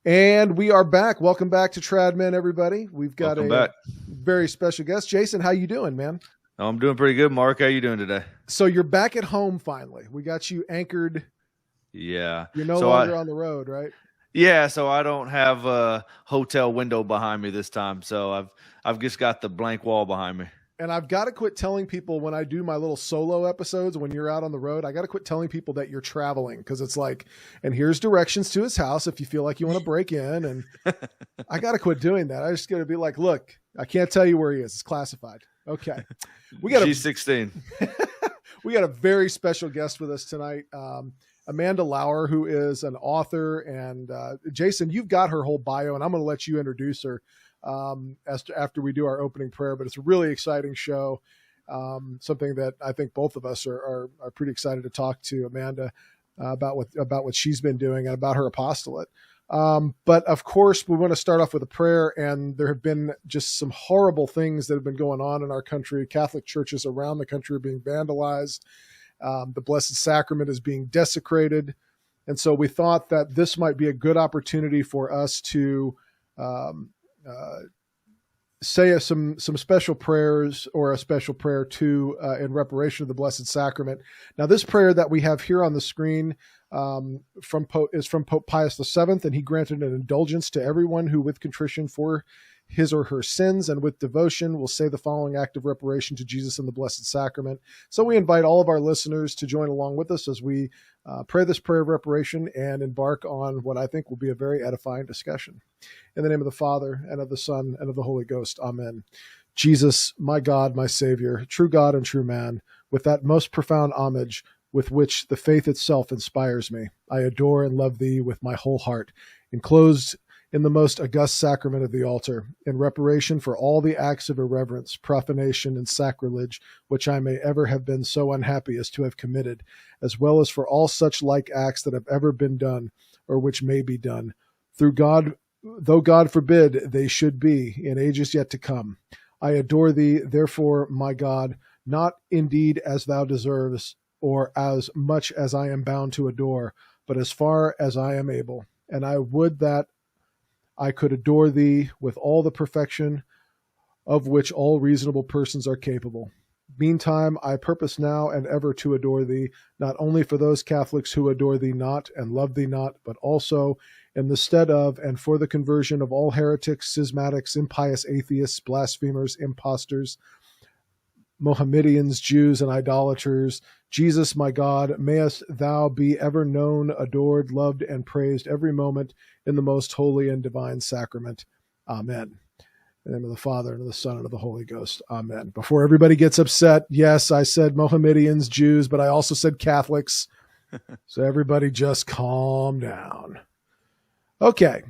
And we are back. Welcome back to Tradmen, everybody. We've got Welcome very special guest. Jason, how you doing, man? Oh, I'm doing pretty good, Mark. How you doing today? So you're back at home finally. We got you anchored. Yeah. You're no longer on the road, right? Yeah, so I don't have a hotel window behind me this time. So I've just got the blank wall behind me. And I've got to quit telling people when I do my little solo episodes, when you're out on the road, I got to quit telling people that you're traveling, because it's like, and here's directions to his house if you feel like you want to break in. And I got to quit doing that. I just got to be like, look, I can't tell you where he is. It's classified. Okay. She's 16. We got a very special guest with us tonight. Amanda Lauer, who is an author. And Jason, you've got her whole bio, and I'm going to let you introduce her after we do our opening prayer, but it's a really exciting show. Something that I think both of us are pretty excited to talk to Amanda about what she's been doing and about her apostolate. But of course, we want to start off with a prayer, and there have been just some horrible things that have been going on in our country. Catholic churches around the country are being vandalized. The Blessed Sacrament is being desecrated. And so we thought that this might be a good opportunity for us to say some special prayers, or a special prayer too, in reparation of the Blessed Sacrament. Now, this prayer that we have here on the screen is from Pope Pius VII, and he granted an indulgence to everyone who, with contrition for his or her sins and with devotion, will say the following act of reparation to Jesus in the Blessed Sacrament. So we invite all of our listeners to join along with us as we pray this prayer of reparation and embark on what I think will be a very edifying discussion. In the name of the Father, and of the Son, and of the Holy Ghost. Amen. Jesus, my God, my Savior, true God and true man, with that most profound homage with which the faith itself inspires me, I adore and love thee with my whole heart, enclosed in the most august sacrament of the altar, in reparation for all the acts of irreverence, profanation, and sacrilege which I may ever have been so unhappy as to have committed, as well as for all such like acts that have ever been done, or which may be done, through God, though God forbid they should be, in ages yet to come. I adore thee, therefore, my God, not indeed as thou deserves, or as much as I am bound to adore, but as far as I am able. And I would that I could adore thee with all the perfection of which all reasonable persons are capable. Meantime, I purpose now and ever to adore thee, not only for those Catholics who adore thee not and love thee not, but also in the stead of and for the conversion of all heretics, schismatics, impious atheists, blasphemers, impostors, Mohammedans, Jews, and idolaters. Jesus, my God, mayest thou be ever known, adored, loved, and praised every moment in the most holy and divine sacrament. Amen. In the name of the Father, and of the Son, and of the Holy Ghost. Amen. Before everybody gets upset, yes, I said Mohammedans, Jews, but I also said Catholics. So everybody just calm down. Okay,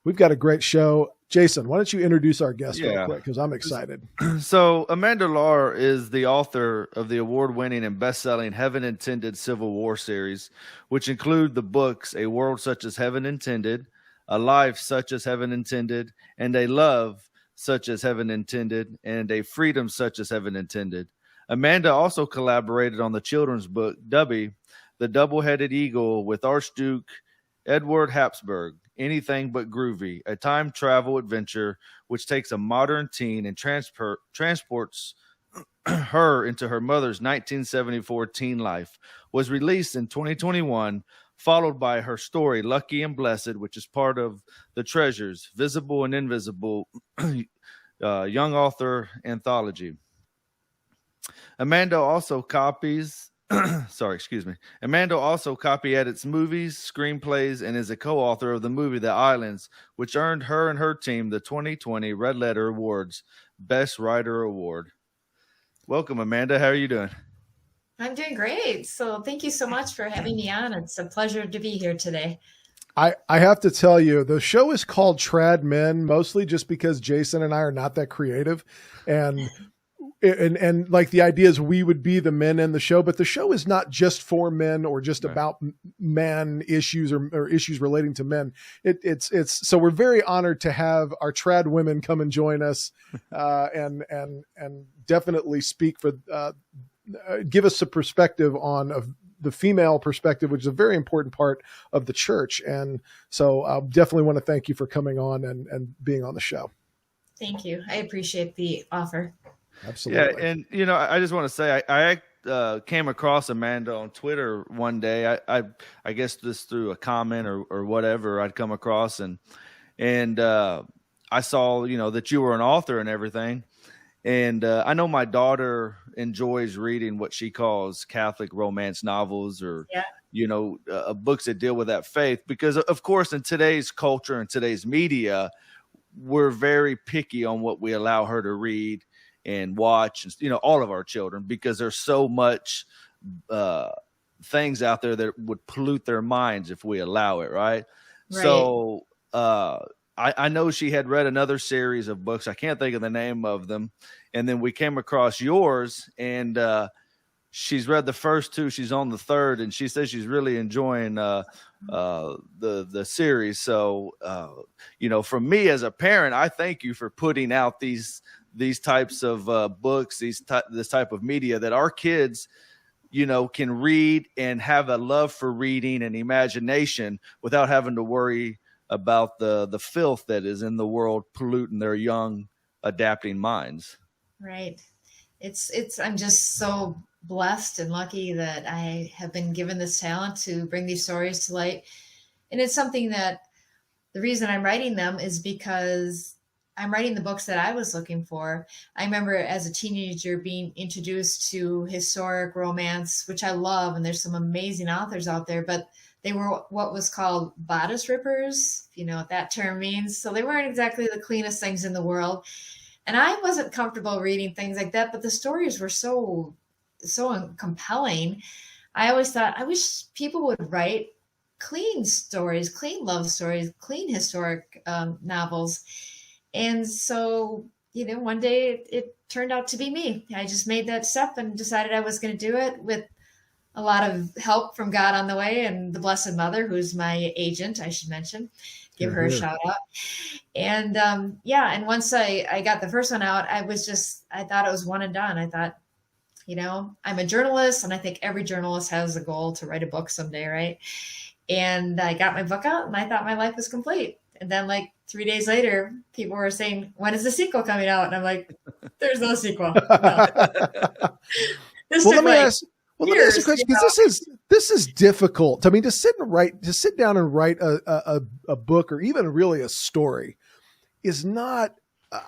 we've got a great show. Jason, why don't you introduce our guest real quick, because I'm excited. So Amanda Lauer is the author of the award-winning and best-selling Heaven Intended Civil War series, which include the books A World Such as Heaven Intended, A Life Such as Heaven Intended, and A Love Such as Heaven Intended, and A Freedom Such as Heaven Intended. Amanda also collaborated on the children's book, Dubby, The Double-Headed Eagle, with Archduke Edward Habsburg, Anything But Groovy, a time travel adventure which takes a modern teen and transports her into her mother's 1974 teen life, was released in 2021, followed by her story, Lucky and Blessed, which is part of the Treasures, Visible and Invisible Young Author Anthology. Amanda also Amanda also copy edits movies, screenplays, and is a co-author of the movie The Islands, which earned her and her team the 2020 Red Letter Awards Best Writer Award. Welcome, Amanda. How are you doing? I'm doing great. So thank you so much for having me on. It's a pleasure to be here today. I have to tell you, the show is called Trad Men, mostly just because Jason and I are not that creative. And like the idea is we would be the men in the show, but the show is not just for men or just about man issues or issues relating to men. It's so we're very honored to have our trad women come and join us, and definitely speak for, give us a perspective on the female perspective, which is a very important part of the church. And so I definitely want to thank you for coming on and being on the show. Thank you. I appreciate the offer. Absolutely. Yeah, and I just want to say I came across Amanda on Twitter one day. I guess just through a comment or whatever I'd come across, and I saw that you were an author and everything. And I know my daughter enjoys reading what she calls Catholic romance novels or books that deal with that faith, because of course in today's culture and today's media, we're very picky on what we allow her to read and watch, all of our children, because there's so much things out there that would pollute their minds if we allow it. Right. So I know she had read another series of books. I can't think of the name of them. And then we came across yours, and she's read the first two. She's on the third, and she says she's really enjoying the series. So, from me as a parent, I thank you for putting out these types of books, this type of media that our kids, can read and have a love for reading and imagination without having to worry about the filth that is in the world polluting their young adapting minds. Right. I'm just so blessed and lucky that I have been given this talent to bring these stories to light. And it's something that the reason I'm writing them is because I'm writing the books that I was looking for. I remember as a teenager being introduced to historic romance, which I love. And there's some amazing authors out there, but they were what was called bodice rippers, if you know what that term means. So they weren't exactly the cleanest things in the world. And I wasn't comfortable reading things like that, but the stories were so compelling. I always thought, I wish people would write clean stories, clean love stories, clean historic novels. And so, one day it turned out to be me. I just made that step and decided I was going to do it with a lot of help from God on the way, and the Blessed Mother, who's my agent, I should mention, give her a shout out. And and once I got the first one out, I thought it was one and done. I thought, I'm a journalist, and I think every journalist has a goal to write a book someday, right? And I got my book out, and I thought my life was complete. And then 3 days later, people were saying, when is the sequel coming out? And I'm like, there's no sequel. No. Let me ask you a question, because this is difficult. I mean, to sit down and write a book, or even really a story, is not.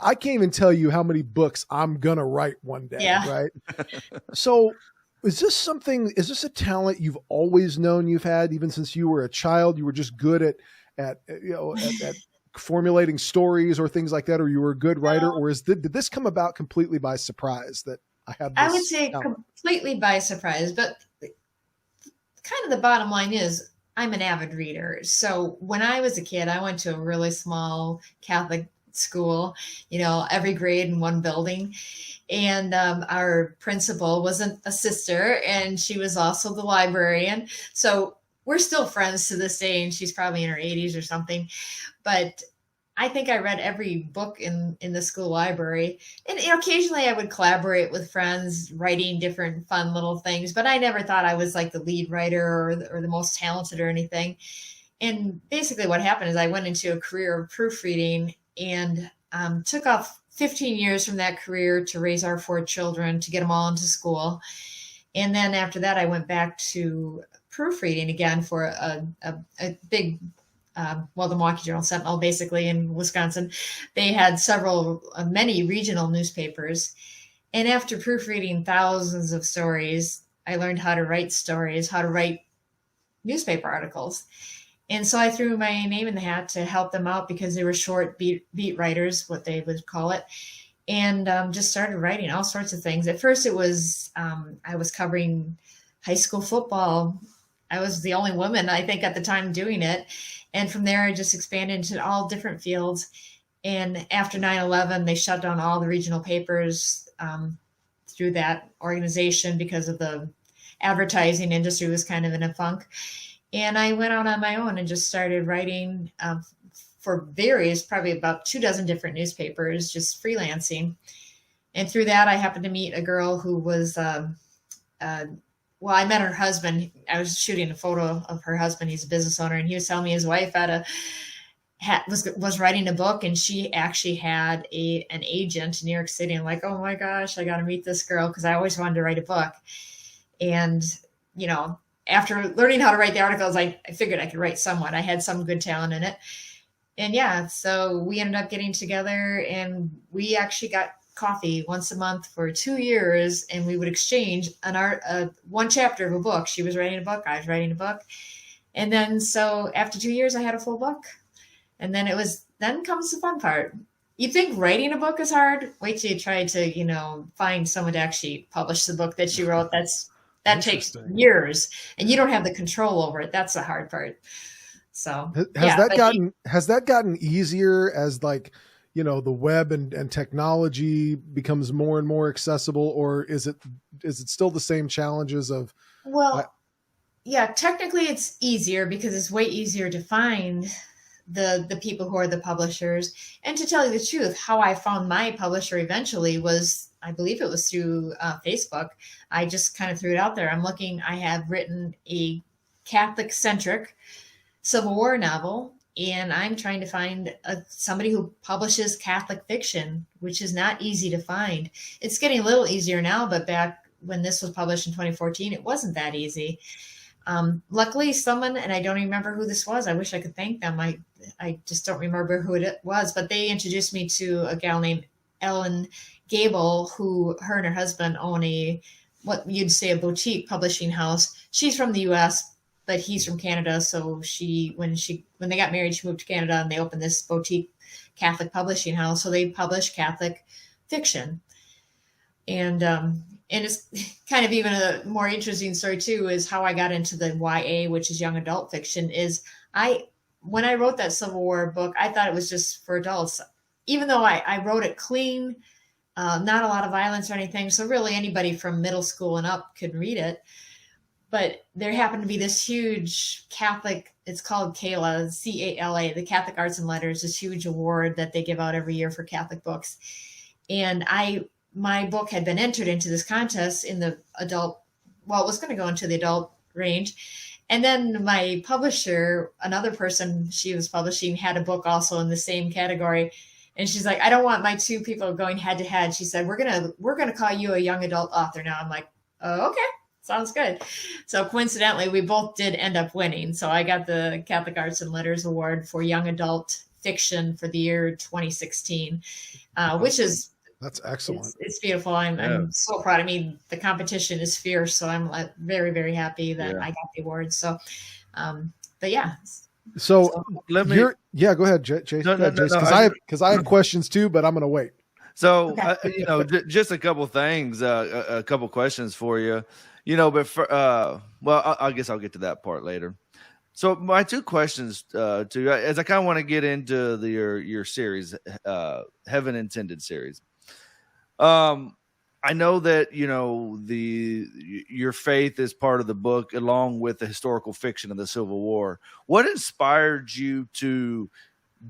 I can't even tell you how many books I'm gonna write one day. Yeah. Right. So, is this a talent you've always known you've had, even since you were a child? You were just good at formulating stories or things like that, or you were a good writer, or did this come about completely by surprise that I had this I would say talent? Completely by surprise, but kind of the bottom line is I'm an avid reader. So when I was a kid, I went to a really small Catholic school, every grade in one building. And our principal was a sister, and she was also the librarian. So we're still friends to this day, and she's probably in her 80s or something. But I think I read every book in the school library. And occasionally I would collaborate with friends writing different fun little things, but I never thought I was like the lead writer or the most talented or anything. And basically what happened is I went into a career of proofreading and took off 15 years from that career to raise our 4 children, to get them all into school. And then after that, I went back to proofreading again for a big the Milwaukee Journal Sentinel, basically in Wisconsin. They had many regional newspapers. And after proofreading thousands of stories, I learned how to write stories, how to write newspaper articles. And so I threw my name in the hat to help them out, because they were short beat writers, what they would call it, and just started writing all sorts of things. At first it was, I was covering high school football I was the only woman, I think, at the time doing it. And from there, I just expanded into all different fields. And after 9/11, they shut down all the regional papers through that organization because of the advertising industry was kind of in a funk. And I went out on my own and just started writing for various, probably about 24 different newspapers, just freelancing. And through that, I happened to meet a girl who was, well, I met her husband. I was shooting a photo of her husband. He's a business owner, and he was telling me his wife was writing a book, and she actually had an agent in New York City. I'm like, oh my gosh, I got to meet this girl, because I always wanted to write a book. And, you know, after learning how to write the articles, I figured I could write somewhat. I had some good talent in it. And yeah, so we ended up getting together, and we actually got coffee once a month for 2 years, and we would exchange one chapter of a book. She was writing a book, I was writing a book. And then so after 2 years, I had a full book. And then then comes the fun part. You think writing a book is hard? Wait till you try to, find someone to actually publish the book that you wrote. That takes years, and you don't have the control over it. That's the hard part. So has that gotten easier as, like, the web and technology becomes more and more accessible, or is it still the same challenges of? Well, yeah, technically it's easier because it's way easier to find the people who are the publishers. And to tell you the truth, how I found my publisher eventually was, I believe it was through Facebook. I just kind of threw it out there. I have written a Catholic-centric Civil War novel, and I'm trying to find somebody who publishes Catholic fiction, which is not easy to find. It's getting a little easier now, but back when this was published in 2014, it wasn't that easy. Luckily, someone, and I don't even remember who this was. I wish I could thank them. I just don't remember who it was, but they introduced me to a gal named Ellen Gable, who her and her husband own what you'd say a boutique publishing house. She's from the U.S., but he's from Canada. So when they got married, she moved to Canada, and they opened this boutique Catholic publishing house. So they publish Catholic fiction. And it's kind of even a more interesting story too, is how I got into the YA, which is young adult fiction. When I wrote that Civil War book, I thought it was just for adults, even though I wrote it clean, not a lot of violence or anything. So really anybody from middle school and up could read it. But there happened to be this huge Catholic, it's called CALA, C-A-L-A, the Catholic Arts and Letters, this huge award that they give out every year for Catholic books. And my book had been entered into this contest in the adult, well, it was going to go into the adult range. And then my publisher, another person she was publishing, had a book also in the same category. And she's like, I don't want my two people going head to head. She said, we're gonna call you a young adult author now. I'm like, oh, okay. Sounds good. So coincidentally, we both did end up winning. So I got the Catholic Arts and Letters Award for young adult fiction for the year 2016, which is, that's excellent. It's beautiful. I'm so proud. I mean, the competition is fierce, so I'm very, very happy that I got the award. So, but yeah. So let me. Go ahead, Jason. No, because I have questions too, but I'm going to wait. So just a couple things, a couple questions for you. But I guess I'll get to that part later. So my two questions to you, as I kind of want to get into your series, Heaven Intended series. I know that your faith is part of the book, along with the historical fiction of the Civil War. What inspired you to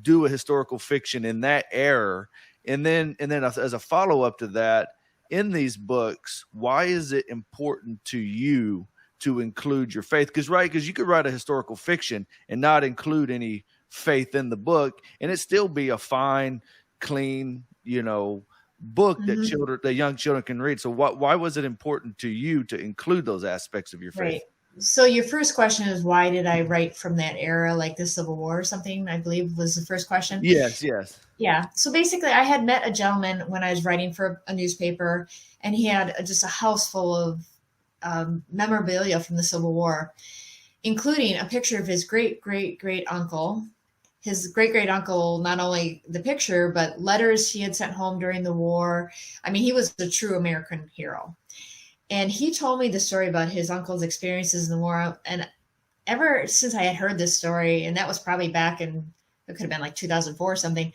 do a historical fiction in that era? And then as a follow up to that, in these books, why is it important to you to include your faith? Because you could write a historical fiction and not include any faith in the book, and it still be a fine, clean, book that young children can read. So why was it important to you to include those aspects of your faith? Right. So your first question is, why did I write from that era, like the Civil War or something, I believe was the first question. Yes. Yeah. So basically I had met a gentleman when I was writing for a newspaper, and he had just a house full of memorabilia from the Civil War, including a picture of his great uncle. His great uncle, not only the picture, but letters he had sent home during the war. I mean, he was a true American hero. And he told me the story about his uncle's experiences in the war. And ever since I had heard this story, and that was probably back in, it could have been like 2004 or something,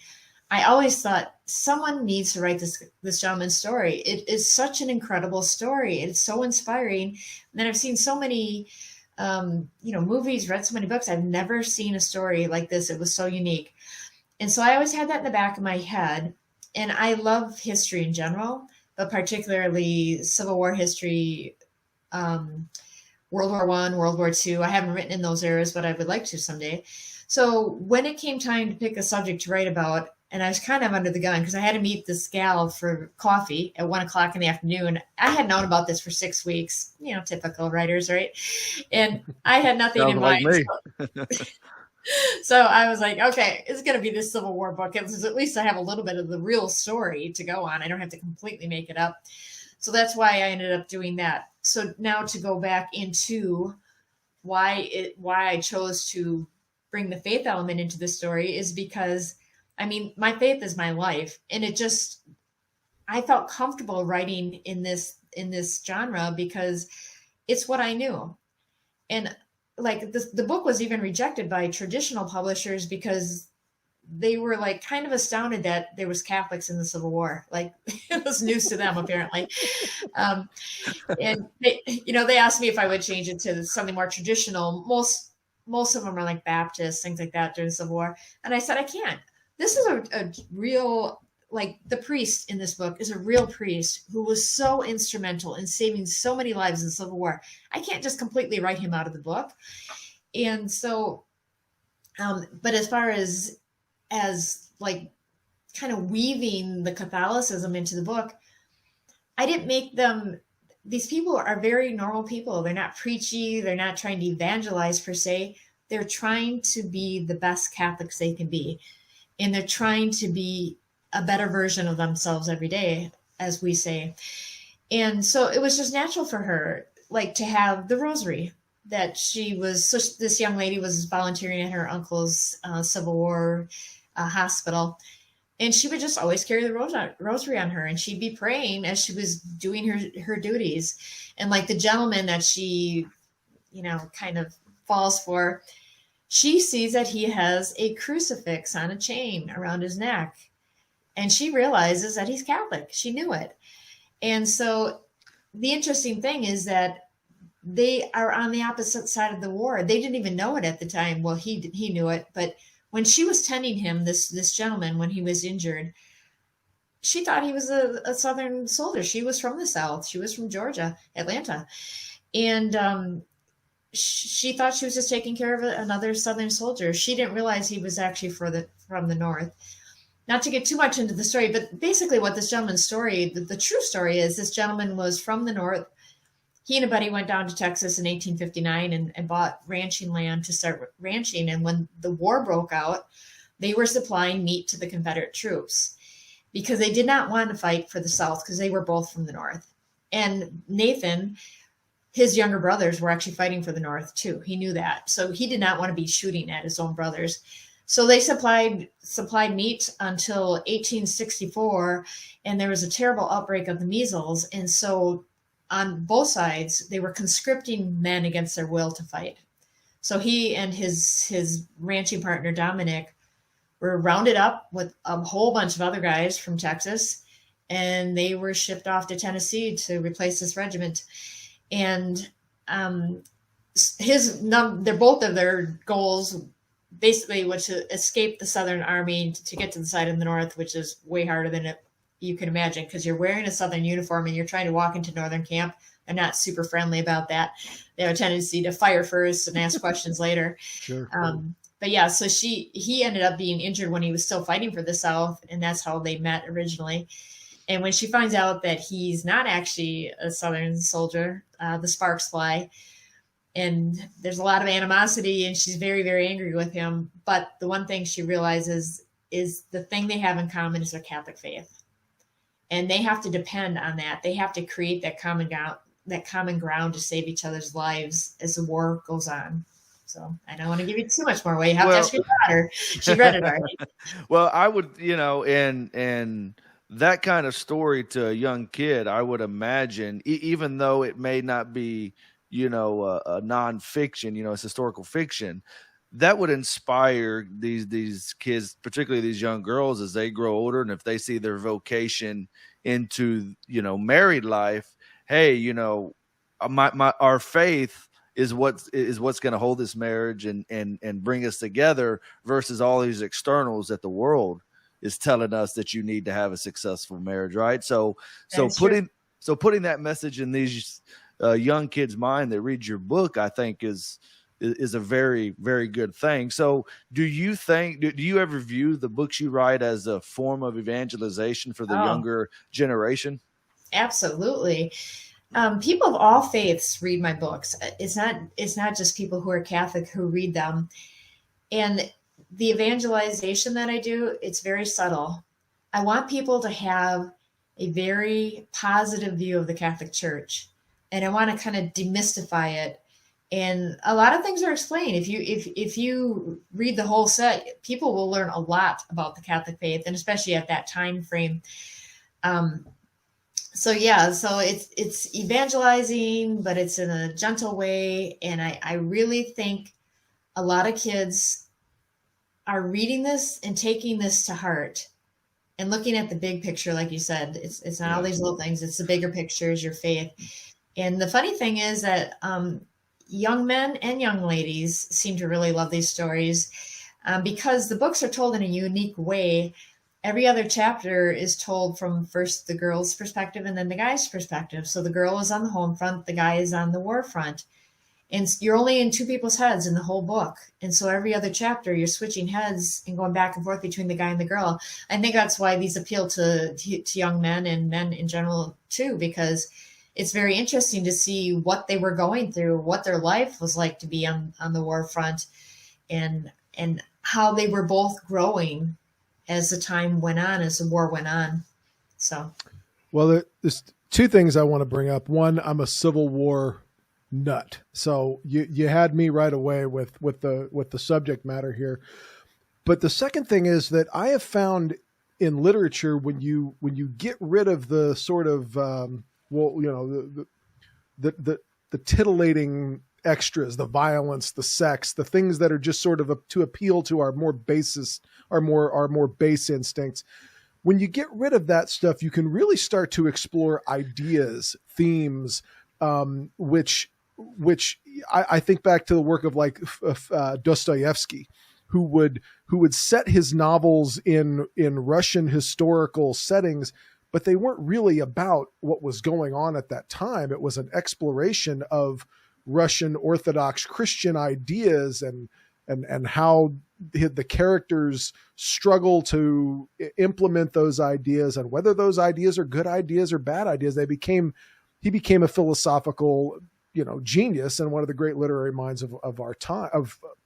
I always thought someone needs to write this gentleman's story. It is such an incredible story. It's so inspiring. And then I've seen so many, movies, read so many books. I've never seen a story like this. It was so unique. And so I always had that in the back of my head. And I love history in general, but particularly Civil War history, World War I, World War II. I haven't written in those eras, but I would like to someday. So when it came time to pick a subject to write about, and I was kind of under the gun because I had to meet this gal for coffee at 1:00 in the afternoon. I had known about this for 6 weeks, typical writers, right? And I had nothing in mind. So I was like, okay, it's going to be this Civil War book. At least I have a little bit of the real story to go on. I don't have to completely make it up. So that's why I ended up doing that. So now to go back into why I chose to bring the faith element into the story is because, my faith is my life. And I felt comfortable writing in this genre because it's what I knew. And like the book was even rejected by traditional publishers because they were like kind of astounded that there was Catholics in the Civil War. Like it was news to them apparently. And they asked me if I would change it to something more traditional. Most of them are like Baptists, things like that during the Civil War. And I said, I can't. This is a real, like the priest in this book is a real priest who was so instrumental in saving so many lives in the Civil War. I can't just completely write him out of the book. And so, but as far as like kind of weaving the Catholicism into the book, I didn't make them, these people are very normal people. They're not preachy. They're not trying to evangelize per se. They're trying to be the best Catholics they can be. And they're trying to be a better version of themselves every day, as we say. And so it was just natural for her, like to have the rosary that this young lady was volunteering at her uncle's Civil War hospital. And she would just always carry the rosary on her, and she'd be praying as she was doing her duties. And like the gentleman that she, kind of falls for, she sees that he has a crucifix on a chain around his neck. And she realizes that he's Catholic. She knew it. And so the interesting thing is that they are on the opposite side of the war. They didn't even know it at the time. Well, he knew it. But when she was tending him, this gentleman, when he was injured, she thought he was a Southern soldier. She was from the South. She was from Georgia, Atlanta. And she thought she was just taking care of another Southern soldier. She didn't realize he was actually from the North. Not to get too much into the story, but basically what this gentleman's story, the true story is, this gentleman was from the North. He and a buddy went down to Texas in 1859 and bought ranching land to start ranching. And when the war broke out, they were supplying meat to the Confederate troops because they did not want to fight for the South because they were both from the North. And Nathan, his younger brothers, were actually fighting for the North too. He knew that. So he did not want to be shooting at his own brothers. So they supplied meat until 1864, and there was a terrible outbreak of the measles. And so on both sides, they were conscripting men against their will to fight. So he and his ranching partner, Dominic, were rounded up with a whole bunch of other guys from Texas, and they were shipped off to Tennessee to replace this regiment. And both of their goals basically was to escape the Southern Army to get to the side of the North, which is way harder than you can imagine, because you're wearing a Southern uniform and you're trying to walk into Northern camp. They're not super friendly about that. They have a tendency to fire first and ask questions later. Sure. But yeah, so he ended up being injured when he was still fighting for the South, and that's how they met originally. And when she finds out that he's not actually a Southern soldier, the sparks fly. And there's a lot of animosity, and she's very, very angry with him. But the one thing she realizes is the thing they have in common is their Catholic faith. And they have to depend on that. They have to create that common ground to save each other's lives as the war goes on. So I don't want to give you too much more away. You have to ask your daughter. She read it already. Well, I would, and that kind of story to a young kid, I would imagine, even though it may not be, a nonfiction, it's historical fiction, that would inspire these kids, particularly these young girls, as they grow older, and if they see their vocation into married life. Hey, our faith is what's going to hold this marriage and bring us together, versus all these externals that the world is telling us that you need to have a successful marriage, right? So putting that message in these young kids' mind that read your book, I think is a very, very good thing. So do you ever view the books you write as a form of evangelization for the younger generation? Absolutely. People of all faiths read my books. It's not just people who are Catholic who read them. And the evangelization that I do, it's very subtle. I want people to have a very positive view of the Catholic Church, and I want to kind of demystify it. And a lot of things are explained. If you read the whole set, people will learn a lot about the Catholic faith, and especially at that time frame. So it's evangelizing, but it's in a gentle way. And I really think a lot of kids are reading this and taking this to heart and looking at the big picture. Like you said, it's not all these little things. It's the bigger picture, is your faith. And the funny thing is that young men and young ladies seem to really love these stories because the books are told in a unique way. Every other chapter is told from first the girl's perspective and then the guy's perspective. So the girl is on the home front, the guy is on the war front. And you're only in two people's heads in the whole book. And so every other chapter, you're switching heads and going back and forth between the guy and the girl. I think that's why these appeal to young men and men in general, too, because it's very interesting to see what they were going through, what their life was like to be on the war front, and how they were both growing as the time went on, as the war went on. So, well, there's two things I want to bring up. One, I'm a Civil War nut, so you had me right away with the subject matter here. But the second thing is that I have found in literature, when you get rid of the sort of the titillating extras, the violence, the sex, the things that are just sort of to appeal to our more base instincts. When you get rid of that stuff, you can really start to explore ideas, themes, which I think back to the work of like Dostoevsky, who would set his novels in Russian historical settings, but they weren't really about what was going on at that time. It was an exploration of Russian Orthodox Christian ideas and how the characters struggle to implement those ideas, and whether those ideas are good ideas or bad ideas. He became a philosophical, genius, and one of the great literary minds of our time,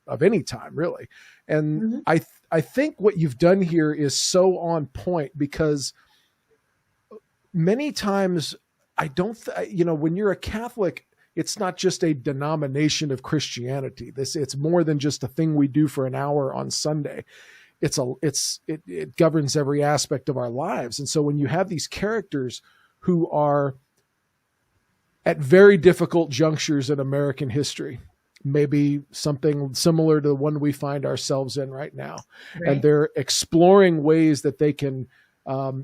of any time, really. And I think what you've done here is so on point, because many times when you're a Catholic, it's not just a denomination of Christianity. It's more than just a thing we do for an hour on Sunday. It governs every aspect of our lives. And so when you have these characters who are at very difficult junctures in American history, maybe something similar to the one we find ourselves in right now, right, and they're exploring ways that they can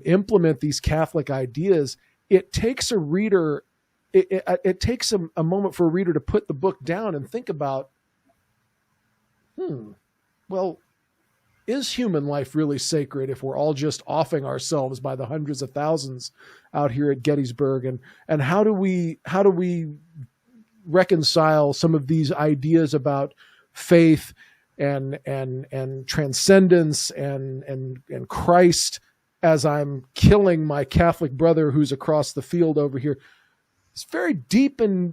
implement these Catholic ideas, it takes a reader, it takes a moment for a reader to put the book down and think about, well, is human life really sacred if we're all just offing ourselves by the hundreds of thousands out here at Gettysburg? And how do we reconcile some of these ideas about faith and transcendence and Christ as I'm killing my Catholic brother who's across the field over here? It's very deep, and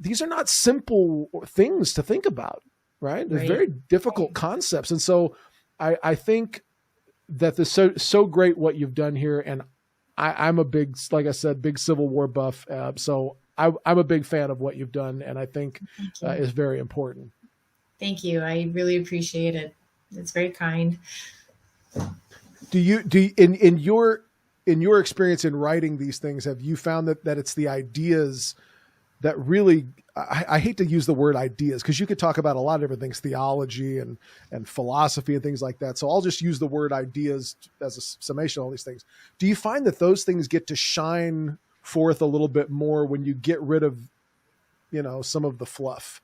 these are not simple things to think about, right? They're very difficult concepts. And so I think that this so great what you've done here. And I'm a big, like I said, big Civil War buff. So I'm a big fan of what you've done, and I think is very important. Thank you. I really appreciate it. It's very kind. Do you in your experience in writing these things, have you found that it's the ideas that really, I hate to use the word ideas because you could talk about a lot of different things, theology and philosophy and things like that. So I'll just use the word ideas as a summation of all these things. Do you find that those things get to shine forth a little bit more when you get rid of, some of the fluff?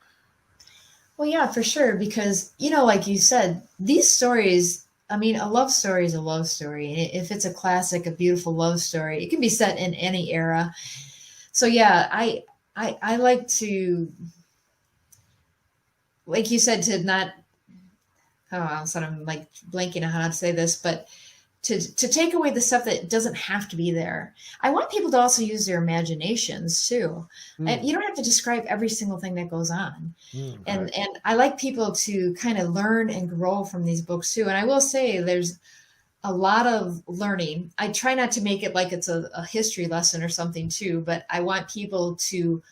Well, yeah, for sure. Because, like you said, these stories, I mean, a love story is a love story. And if it's a classic, a beautiful love story, it can be set in any era. So yeah, I like to, like you said, to not, I'm sort of like blanking on how to say this, but to take away the stuff that doesn't have to be there. I want people to also use their imaginations too. And you don't have to describe every single thing that goes on. And I like people to kind of learn and grow from these books too. And I will say there's a lot of learning. I try not to make it like it's a history lesson or something too, but I want people to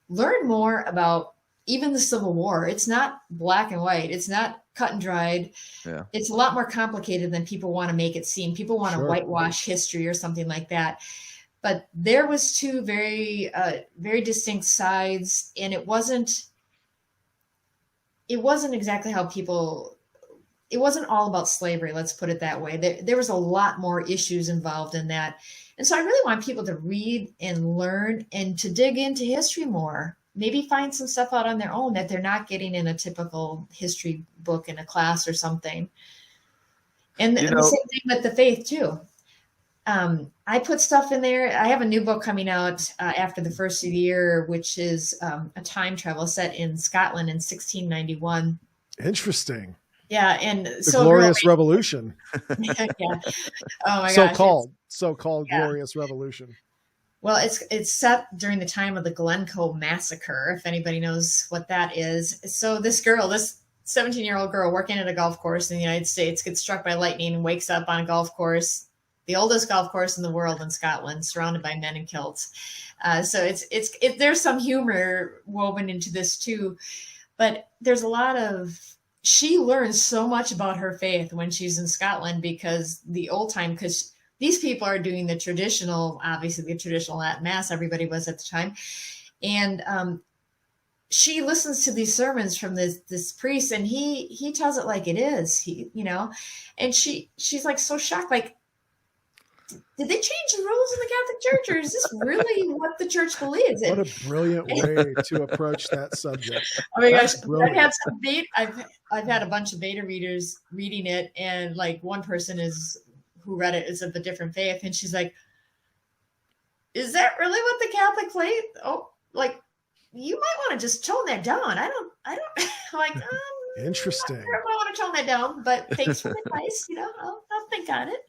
learn more about even the Civil War. It's not black and white. It's not cut and dried. Yeah. It's a lot more complicated than people want to make it seem. People want to Sure. whitewash history or something like that. But there was two very, very distinct sides, and it wasn't exactly how people, it wasn't all about slavery. Let's put it that way. There was a lot more issues involved in that. And so I really want people to read and learn and to dig into history more. Maybe find some stuff out on their own that they're not getting in a typical history book in a class or something. And the same thing with the faith too. I put stuff in there. I have a new book coming out after the first of the year, which is a time travel set in Scotland in 1691. Interesting. Yeah, and the Glorious Revolution. Yeah. Oh my gosh. So-called yeah. Glorious Revolution. Well, it's set during the time of the Glencoe Massacre, if anybody knows what that is. So this 17-year-old girl working at a golf course in the United States gets struck by lightning and wakes up on a golf course, the oldest golf course in the world in Scotland, surrounded by men in kilts. So there's some humor woven into this too, but there's a lot of, she learns so much about her faith when she's in Scotland because these people are doing the traditional Latin Mass, everybody was at the time. And she listens to these sermons from this priest, and he tells it like it is, and she's like so shocked, like, did they change the rules in the Catholic Church, or is this really what the church believes? What a brilliant way to approach that subject. Oh my gosh. I've had a bunch of beta readers reading it, and like one person who read it is of a different faith, and she's like, is that really what the Catholic faith? Oh, like, you might want to just tone that down. I don't I'm like, interesting. I don't want to tone that down, but thanks for the advice. I'll think on it.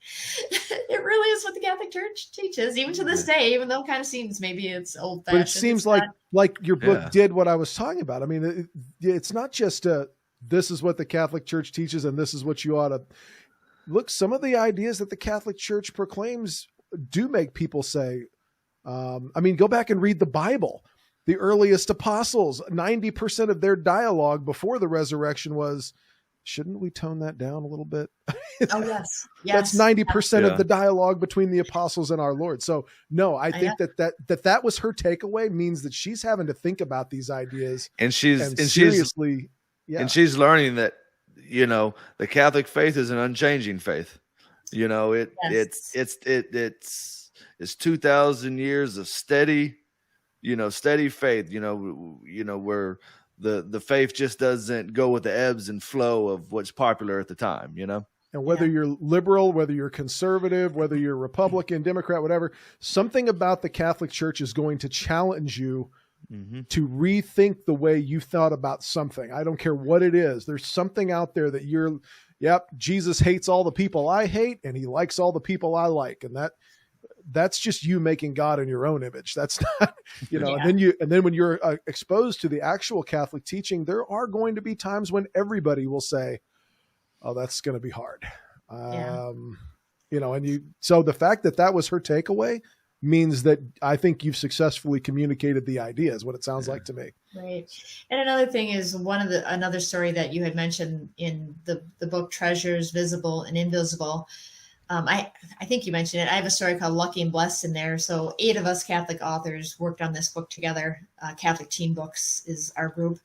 It really is what the Catholic Church teaches, even to this day, even though it kind of seems maybe it's old fashioned. But it seems like your book did what I was talking about. I mean, it's not just this is what the Catholic Church teaches and this is what you ought to look. Some of the ideas that the Catholic Church proclaims do make people say, go back and read the Bible. The earliest apostles, 90% of their dialogue before the resurrection was, shouldn't we tone that down a little bit? Oh, yes. That's 90% of the dialogue between the apostles and our Lord. So no, I think that was her takeaway, means that she's having to think about these ideas. And she's learning that, the Catholic faith is an unchanging faith. It's 2,000 years of steady faith, where the faith just doesn't go with the ebbs and flow of what's popular at the time, And whether you're liberal, whether you're conservative, whether you're Republican, Democrat, whatever, something about the Catholic Church is going to challenge you to rethink the way you thought about something. I don't care what it is. There's something out there that Jesus hates all the people I hate and he likes all the people I like. And that's just you making God in your own image. That's not, and then when you're exposed to the actual Catholic teaching, there are going to be times when everybody will say, oh, that's going to be hard. So the fact that was her takeaway means that I think you've successfully communicated the idea, is what it sounds like to me. Right. And another thing is another story that you had mentioned in the book Treasures Visible and Invisible. I think you mentioned it. I have a story called Lucky and Blessed in there. So 8 of us Catholic authors worked on this book together. Catholic Teen Books is our group.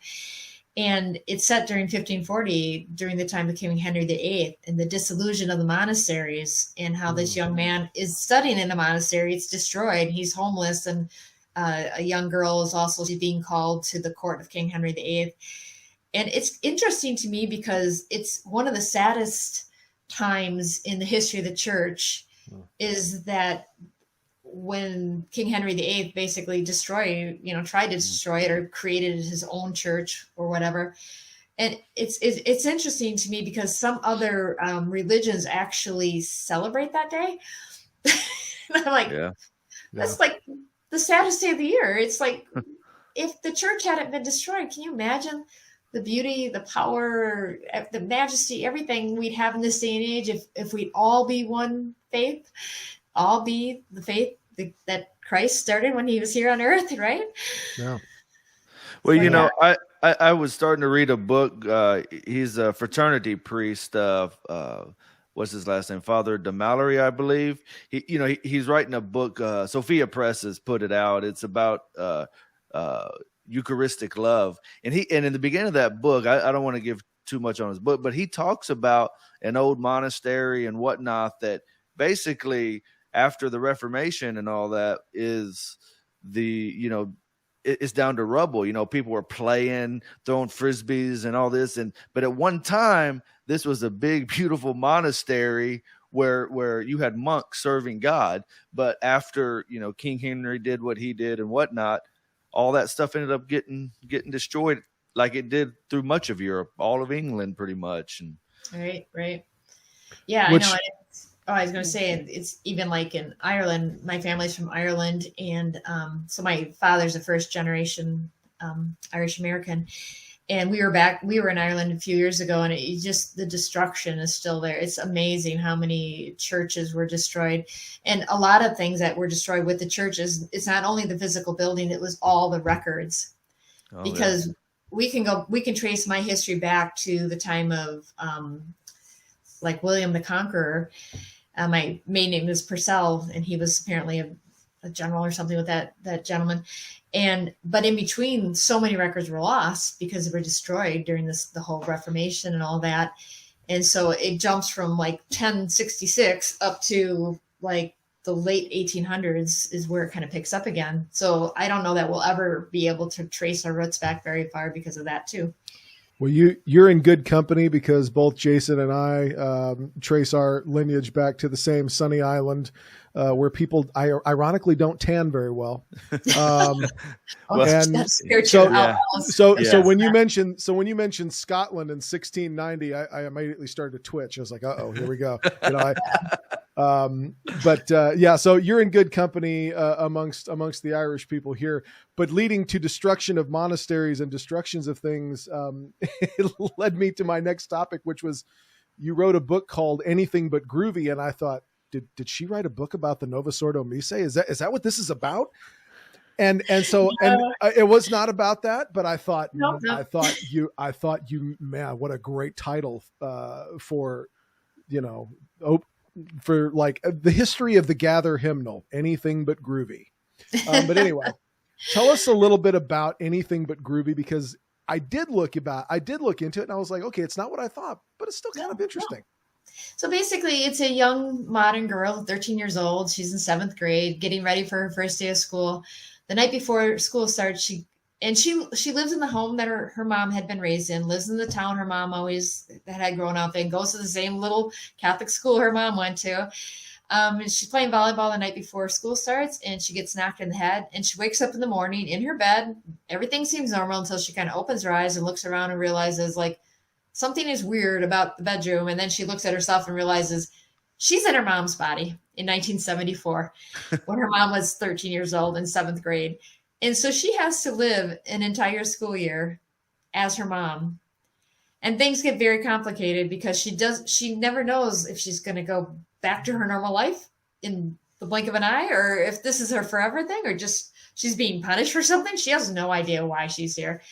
And it's set during 1540, during the time of King Henry VIII, and the dissolution of the monasteries, and how this young man is studying in a monastery. It's destroyed. He's homeless, and a young girl is also being called to the court of King Henry VIII. And it's interesting to me because it's one of the saddest times in the history of the church, is that when King Henry VIII basically tried to destroy it, or created his own church or whatever. And it's interesting to me because some other religions actually celebrate that day. And I'm like, that's like the saddest day of the year. It's like, if the church hadn't been destroyed, can you imagine the beauty, the power, the majesty, everything we'd have in this day and age if we'd all be one faith, all be the faith that Christ started when he was here on earth, right? Yeah. Well, I was starting to read a book. He's a fraternity priest. What's his last name? Father de Mallory, I believe. He's writing a book. Sophia Press has put it out. It's about Eucharistic love, and in the beginning of that book, I don't want to give too much on his book, but he talks about an old monastery and whatnot that basically, after the Reformation and all that, is it's down to rubble. People were playing, throwing frisbees and all this. But at one time, this was a big, beautiful monastery where you had monks serving God. But after, King Henry did what he did and whatnot, all that stuff ended up getting destroyed, like it did through much of Europe, all of England, pretty much. And right. Yeah, I know. I was going to say, it's even like in Ireland. My family's from Ireland, and so my father's a first generation Irish American, and we were in Ireland a few years ago, and the destruction is still there. It's amazing how many churches were destroyed, and a lot of things that were destroyed with the churches. It's not only the physical building; it was all the records, because we can trace my history back to the time of like William the Conqueror. My maiden name is Purcell, and he was apparently a general or something with that gentleman. But in between, so many records were lost because they were destroyed during the whole Reformation and all that. And so it jumps from like 1066 up to like the late 1800s is where it kind of picks up again. So I don't know that we'll ever be able to trace our roots back very far because of that too. Well, you're in good company, because both Jason and I trace our lineage back to the same sunny island where people ironically don't tan very well. So when you mentioned Scotland in 1690, I immediately started to twitch. I was like, uh-oh, here we go. So you're in good company amongst the Irish people here. But leading to destruction of monasteries and destructions of things, it led me to my next topic, which was, you wrote a book called Anything But Groovy, and I thought, did she write a book about the Novus Ordo Missae? Is that what this is about? And it was not about that, but I thought, man, what a great title for like the history of the Gather hymnal, Anything But Groovy. But anyway, tell us a little bit about Anything But Groovy, because I did look into it, and I was like, okay, it's not what I thought, but it's still kind of interesting. So basically, it's a young modern girl, 13 years old. She's in 7th grade, getting ready for her first day of school. The night before school starts, she lives in the home that her mom had been raised in, lives in the town her mom always had grown up in, goes to the same little Catholic school her mom went to. And she's playing volleyball the night before school starts, and she gets knocked in the head, and she wakes up in the morning in her bed. Everything seems normal until she kind of opens her eyes and looks around and realizes like something is weird about the bedroom. And then she looks at herself and realizes she's in her mom's body in 1974 when her mom was 13 years old in 7th grade. And so she has to live an entire school year as her mom. And things get very complicated because she never knows if she's going to go back to her normal life in the blink of an eye, or if this is her forever thing, or just she's being punished for something. She has no idea why she's here.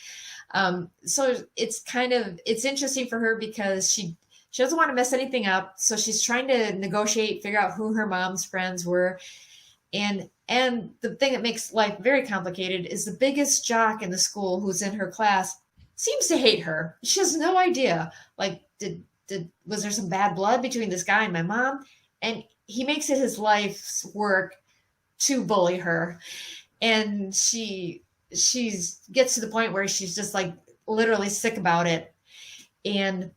So it's interesting for her because She doesn't want to mess anything up. So she's trying to negotiate, figure out who her mom's friends were. And the thing that makes life very complicated is the biggest jock in the school who's in her class seems to hate her. She has no idea. Like, was there some bad blood between this guy and my mom? And he makes it his life's work to bully her. And she gets to the point where she's just like literally sick about it. And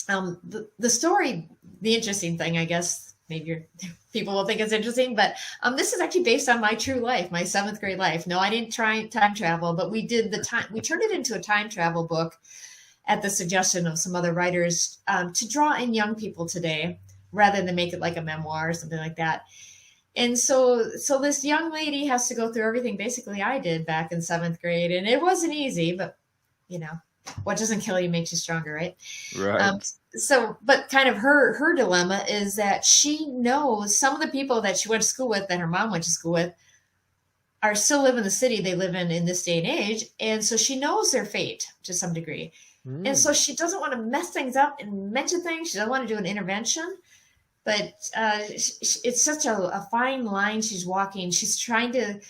the story, the interesting thing, I guess, maybe people will think it's interesting, but this is actually based on my true life, my 7th grade life. No, I didn't try time travel, but we turned it into a time travel book at the suggestion of some other writers to draw in young people today, rather than make it like a memoir or something like that. And so this young lady has to go through everything basically I did back in 7th grade. And it wasn't easy, but what doesn't kill you makes you stronger, right? Right. But kind of her dilemma is that she knows some of the people that she went to school with, that her mom went to school with, are still live in the city they live in this day and age. And so she knows their fate to some degree. And so she doesn't want to mess things up and mention things. She doesn't want to do an intervention. But it's such a fine line she's walking. She's trying to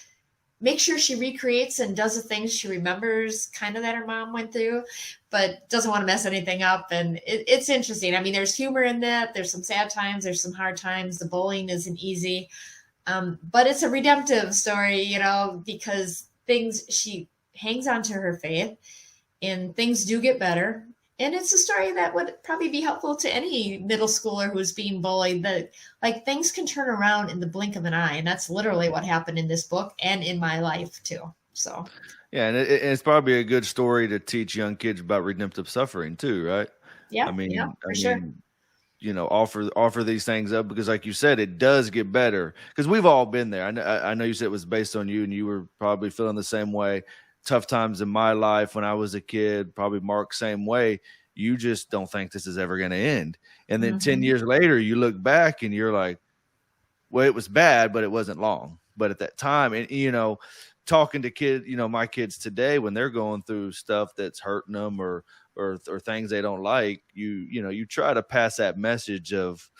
make sure she recreates and does the things she remembers kind of that her mom went through, but doesn't want to mess anything up. And it's interesting. I mean, there's humor in that. There's some sad times. There's some hard times. The bullying isn't easy. But it's a redemptive story, because she hangs on to her faith and things do get better. And it's a story that would probably be helpful to any middle schooler who's being bullied, that like things can turn around in the blink of an eye. And that's literally what happened in this book and in my life too. So, yeah. And it's probably a good story to teach young kids about redemptive suffering too, right? Yeah. Sure. Offer these things up, because like you said, it does get better, because we've all been there. I know you said it was based on you, and you were probably feeling the same way. Tough times in my life when I was a kid, probably Mark, same way. You just don't think this is ever going to end. And then 10 years later, you look back and you're like, well, it was bad, but it wasn't long. But at that time, and, talking to kids, my kids today, when they're going through stuff that's hurting them or things they don't like, you try to pass that message of,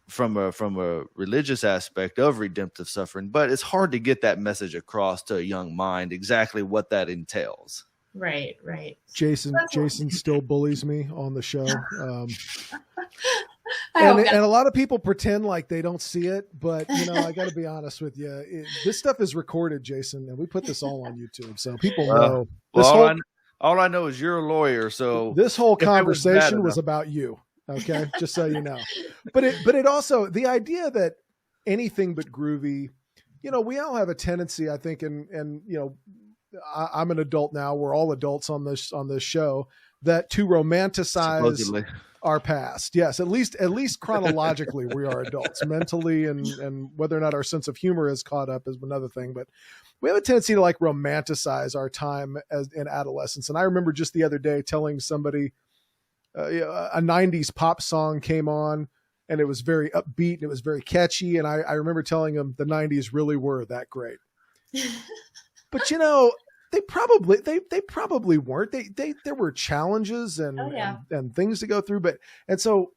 from a religious aspect of redemptive suffering, but it's hard to get that message across to a young mind exactly what that entails. Right. Jason still bullies me on the show. And a lot of people pretend like they don't see it, but I got to be honest with you. This stuff is recorded, Jason, and we put this all on YouTube, so people know. All I know is you're a lawyer, so this whole conversation was about you. Okay, just so you know. But it also, the idea that anything but groovy, we all have a tendency, I think, and I'm an adult now. We're all adults on this show, that to romanticize supposedly our past. Yes, at least chronologically, we are adults. Mentally, and whether or not our sense of humor is caught up is another thing. But we have a tendency to like romanticize our time in adolescence. And I remember just the other day telling somebody, a 90s pop song came on and it was very upbeat and it was very catchy. And I remember telling them the 90s really were that great. But they probably weren't. There were challenges and things to go through. And so,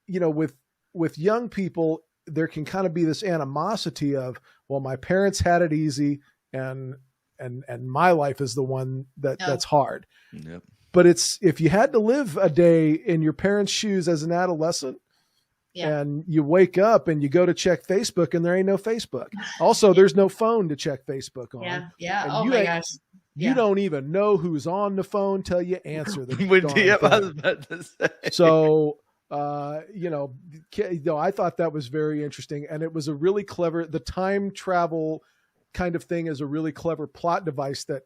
with young people, there can kind of be this animosity of, well, my parents had it easy and my life is the one that's hard. Yep. But if you had to live a day in your parents' shoes as an adolescent, and you wake up and you go to check Facebook and there ain't no Facebook. Also, there's no phone to check Facebook on. Yeah. And Oh my gosh. You don't even know who's on the phone till you answer the I was about to say. So, I thought that was very interesting. And it was a really clever, the time travel kind of thing is a really clever plot device that,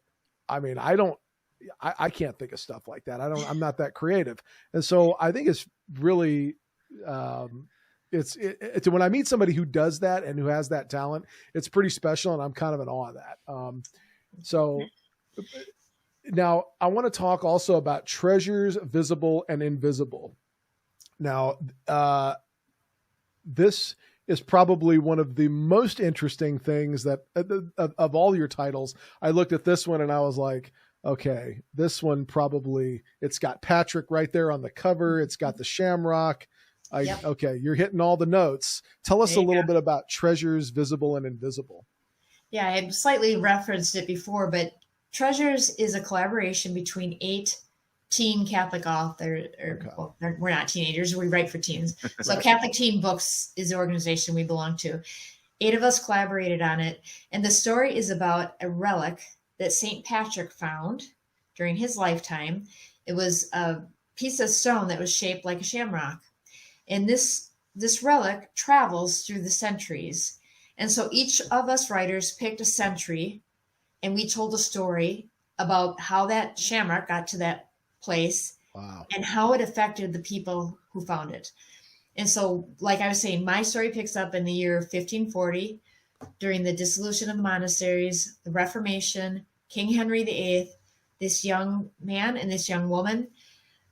I can't think of stuff like that. I'm not that creative. And so I think it's really, it's when I meet somebody who does that and who has that talent, it's pretty special. And I'm kind of in awe of that. So now I want to talk also about treasures, visible and invisible. Now, this is probably one of the most interesting things that of all your titles. I looked at this one and I was like, okay, this one probably, it's got Patrick right there on the cover. It's got the shamrock. Yep. Okay, you're hitting all the notes. Tell us a little bit about Treasures Visible and Invisible. Yeah, I had slightly referenced it before, but Treasures is a collaboration between 8 teen Catholic authors. Well, we're not teenagers, we write for teens. So Catholic Teen Books is the organization we belong to. 8 of us collaborated on it. And the story is about a relic that St. Patrick found during his lifetime. It was a piece of stone that was shaped like a shamrock. And this relic travels through the centuries. And so each of us writers picked a century, and we told a story about how that shamrock got to that place. Wow. And how it affected the people who found it. And so, like I was saying, my story picks up in the year 1540 during the dissolution of the monasteries, the Reformation, King Henry VIII, this young man and this young woman.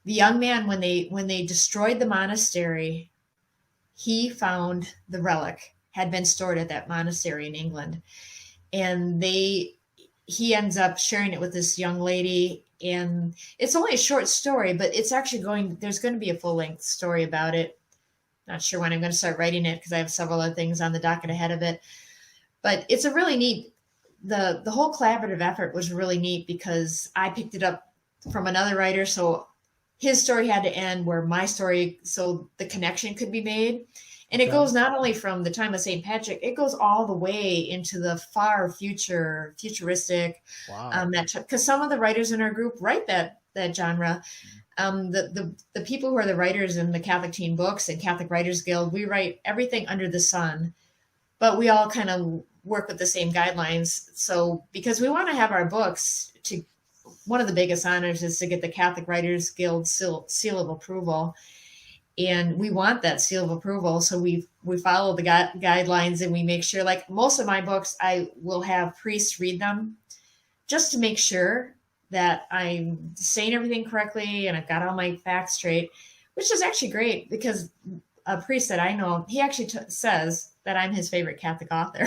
The young man, when they destroyed the monastery, he found the relic had been stored at that monastery in England. And he ends up sharing it with this young lady. And it's only a short story, but it's actually there's going to be a full-length story about it. Not sure when I'm going to start writing it because I have several other things on the docket ahead of it. But it's a really neat, the whole collaborative effort was really neat because I picked it up from another writer. So his story had to end where my story, so the connection could be made. And it goes not only from the time of St. Patrick, it goes all the way into the far futuristic. Wow. Because some of the writers in our group write that genre. The people who are the writers in the Catholic Teen Books and Catholic Writers Guild, we write everything under the sun, but we all kind of work with the same guidelines. So because we want to have our books one of the biggest honors is to get the Catholic Writers Guild seal of approval. And we want that seal of approval. So we follow the guidelines, and we make sure, like most of my books, I will have priests read them just to make sure that I'm saying everything correctly and I've got all my facts straight, which is actually great because a priest that I know, he actually says that I'm his favorite Catholic author,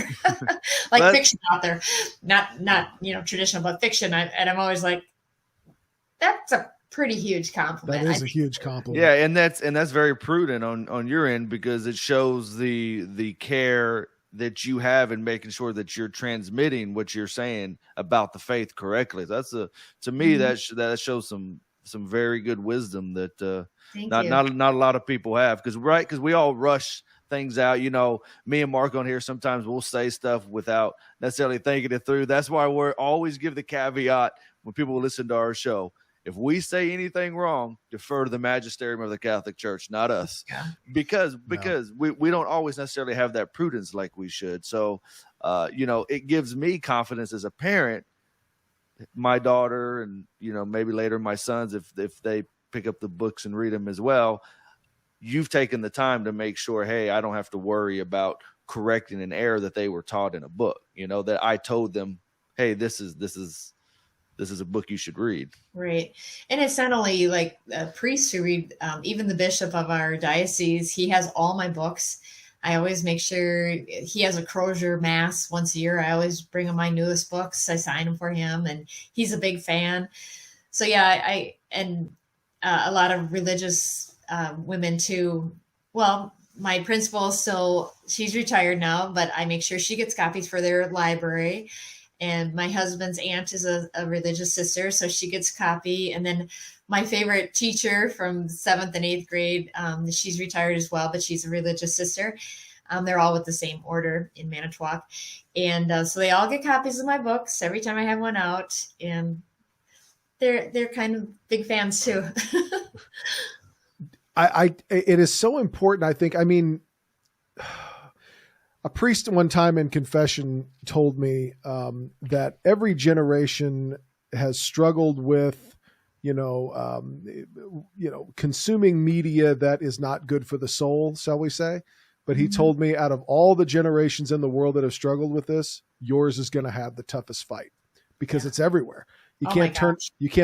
fiction author, not traditional, but fiction. And I'm always like, that's a pretty huge compliment. That is a huge compliment. Yeah, and that's very prudent on your end because it shows the care that you have in making sure that you're transmitting what you're saying about the faith correctly. To me that shows some very good wisdom that not a lot of people have because we all rush things out. Me and Mark on here sometimes we'll say stuff without necessarily thinking it through. That's why we're always give the caveat when people listen to our show. If we say anything wrong, defer to the magisterium of the Catholic Church, not us, because we don't always necessarily have that prudence like we should. So, it gives me confidence as a parent, my daughter, and maybe later my sons, if they pick up the books and read them as well. You've taken the time to make sure, hey, I don't have to worry about correcting an error that they were taught in a book. That I told them, hey, this is a book you should read. Right. And it's not only like priests who read, even the bishop of our diocese, he has all my books. I always make sure he has a Crozier mass once a year. I always bring him my newest books. I sign them for him and he's a big fan. So yeah, a lot of religious women too. Well, my principal she's retired now, but I make sure she gets copies for their library. And my husband's aunt is a religious sister, so she gets a copy. And then my favorite teacher from 7th and 8th grade, she's retired as well, but she's a religious sister. They're all with the same order in Manitowoc. And so they all get copies of my books every time I have one out. And they're kind of big fans too. It is so important, I think. I mean, a priest one time in confession told me that every generation has struggled with, consuming media that is not good for the soul, shall we say. But he told me out of all the generations in the world that have struggled with this, yours is going to have the toughest fight because it's everywhere. You can't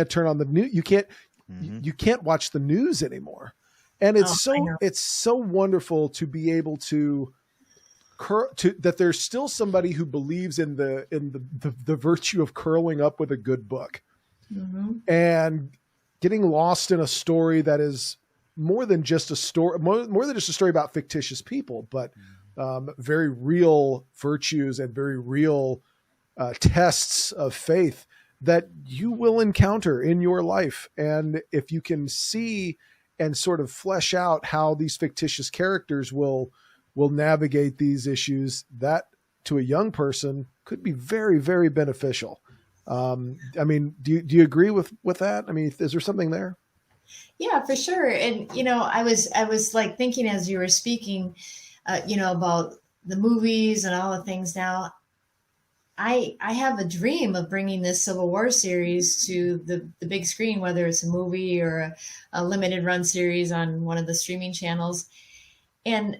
turn on the news. You can't watch the news anymore. And it's so wonderful to be able to that there's still somebody who believes in the virtue of curling up with a good book. and getting lost in a story that is more than just a story, more than just a story about fictitious people, but very real virtues and very real tests of faith that you will encounter in your life. And if you can see and sort of flesh out how these fictitious characters will navigate these issues, that to a young person could be very, very beneficial. I mean, do you agree with that? I mean, is there something there? Yeah, for sure. And, I was like thinking as you were speaking, about the movies and all the things now. I have a dream of bringing this Civil War series to the big screen, whether it's a movie or a limited run series on one of the streaming channels. And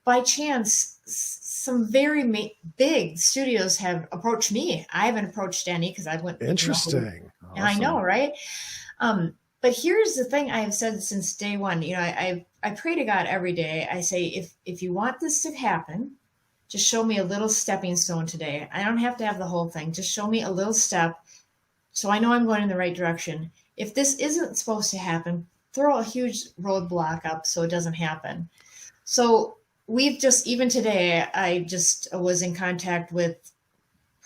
by chance, some very big studios have approached me. I haven't approached any because I went. Interesting. Awesome. I know, right? But here's the thing I have said since day one. I pray to God every day. I say, if you want this to happen, just show me a little stepping stone today. I don't have to have the whole thing. Just show me a little step so I know I'm going in the right direction. If this isn't supposed to happen, throw a huge roadblock up so it doesn't happen. So even today, I just was in contact with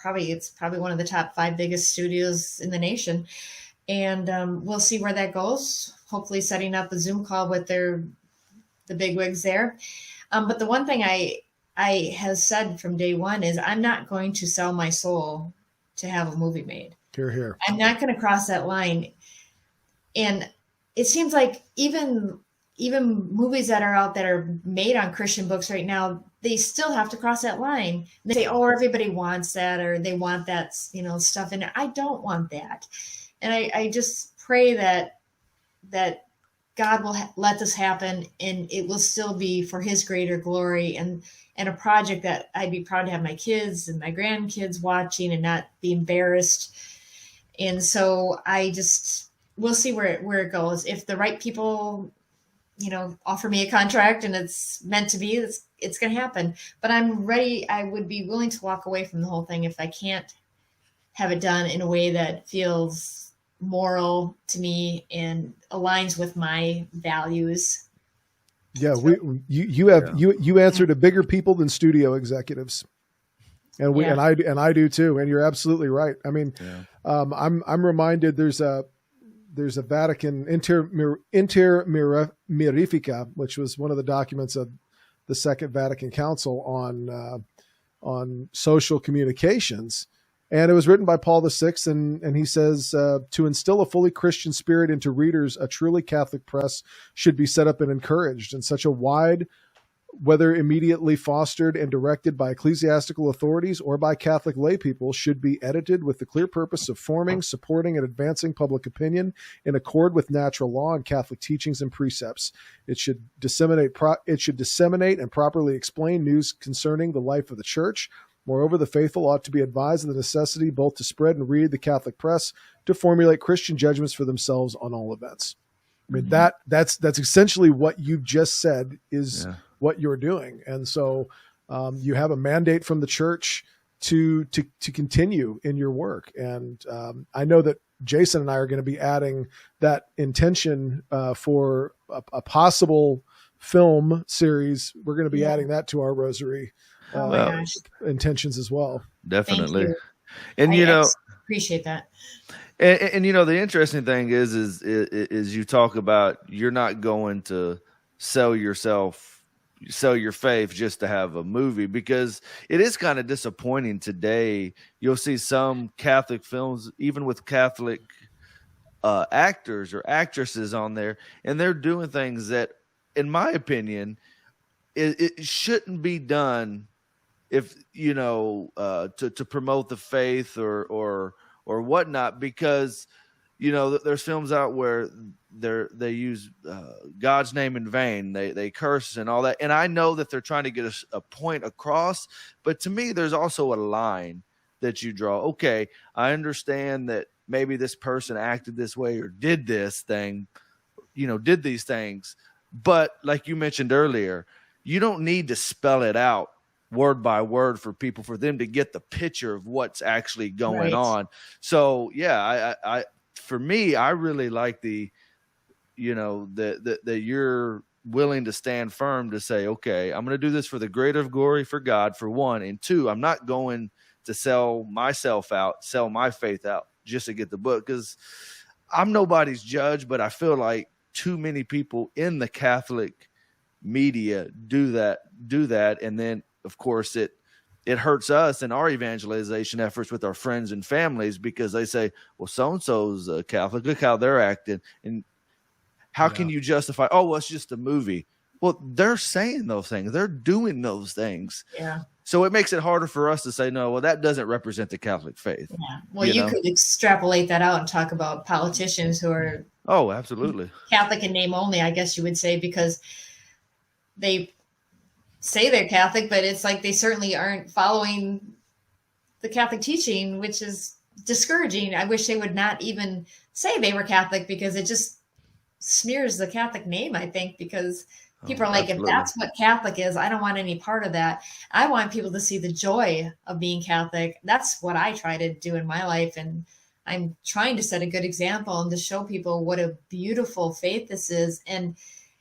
it's probably one of the top 5 biggest studios in the nation. And we'll see where that goes. Hopefully setting up a Zoom call with the bigwigs there. But the one thing I have said from day one is I'm not going to sell my soul to have a movie made. Hear, hear. I'm not going to cross that line. And it seems like even movies that are out that are made on Christian books right now, they still have to cross that line. They say, oh, everybody wants that, or they want that, stuff in it. I don't want that. And I just pray that God will let this happen, and it will still be for his greater glory and a project that I'd be proud to have my kids and my grandkids watching and not be embarrassed. And so we'll see where it goes. If the right people, offer me a contract and it's meant to be, it's going to happen. But I'm ready. I would be willing to walk away from the whole thing if I can't have it done in a way that feels moral to me and aligns with my values. Yeah, you answer to bigger people than studio executives, and I do too. And you're absolutely right. I mean, I'm reminded there's a Vatican Inter Mirifica, which was one of the documents of the Second Vatican Council on social communications. And it was written by Paul VI, and he says, to instill a fully Christian spirit into readers, a truly Catholic press should be set up and encouraged. And such a wide, whether immediately fostered and directed by ecclesiastical authorities or by Catholic lay people, should be edited with the clear purpose of forming, supporting, and advancing public opinion in accord with natural law and Catholic teachings and precepts. It should disseminate and properly explain news concerning the life of the Church. Moreover, the faithful ought to be advised of the necessity both to spread and read the Catholic press, to formulate Christian judgments for themselves on all events. I mean, that's essentially what you just said is what you're doing. And so you have a mandate from the Church to continue in your work. And I know that Jason and I are going to be adding that intention for a possible film series. We're going to be adding that to our rosary intentions as well. Definitely. And appreciate that. And the interesting thing is you talk about you're not going to sell your faith just to have a movie, because it is kind of disappointing today. You'll see some Catholic films, even with Catholic actors or actresses on there, and they're doing things that, in my opinion, it shouldn't be done. If to promote the faith or whatnot, because there's films out where they use God's name in vain, they curse and all that, and I know that they're trying to get a point across, but to me there's also a line that you draw. Okay, I understand that maybe this person acted this way or did this thing, did these things, but like you mentioned earlier, you don't need to spell it out word by word for them to get the picture of what's actually going on. So for me, I really like the, you know, that you're willing to stand firm to say, okay, I'm going to do this for the greater glory for God, for one, and two, I'm not going to sell myself out, sell my faith out just to get the book, because I'm nobody's judge, but I feel like too many people in the Catholic media do that, and then of course it hurts us in our evangelization efforts with our friends and families, because they say, well, so-and-so's a Catholic, look how they're acting, and how can you justify, oh, well, it's just a movie? Well, they're saying those things. They're doing those things. Yeah. So it makes it harder for us to say, no, well, that doesn't represent the Catholic faith. Yeah. Well, you could extrapolate that out and talk about politicians who are absolutely Catholic in name only, I guess you would say, because they say they're Catholic, but it's like they certainly aren't following the Catholic teaching, which is discouraging. I wish they would not even say they were Catholic, because it just smears the Catholic name, I think, because people are like, absolutely. If that's what Catholic is, I don't want any part of that. I want people to see the joy of being Catholic. That's what I try to do in my life. And I'm trying to set a good example and to show people what a beautiful faith this is. And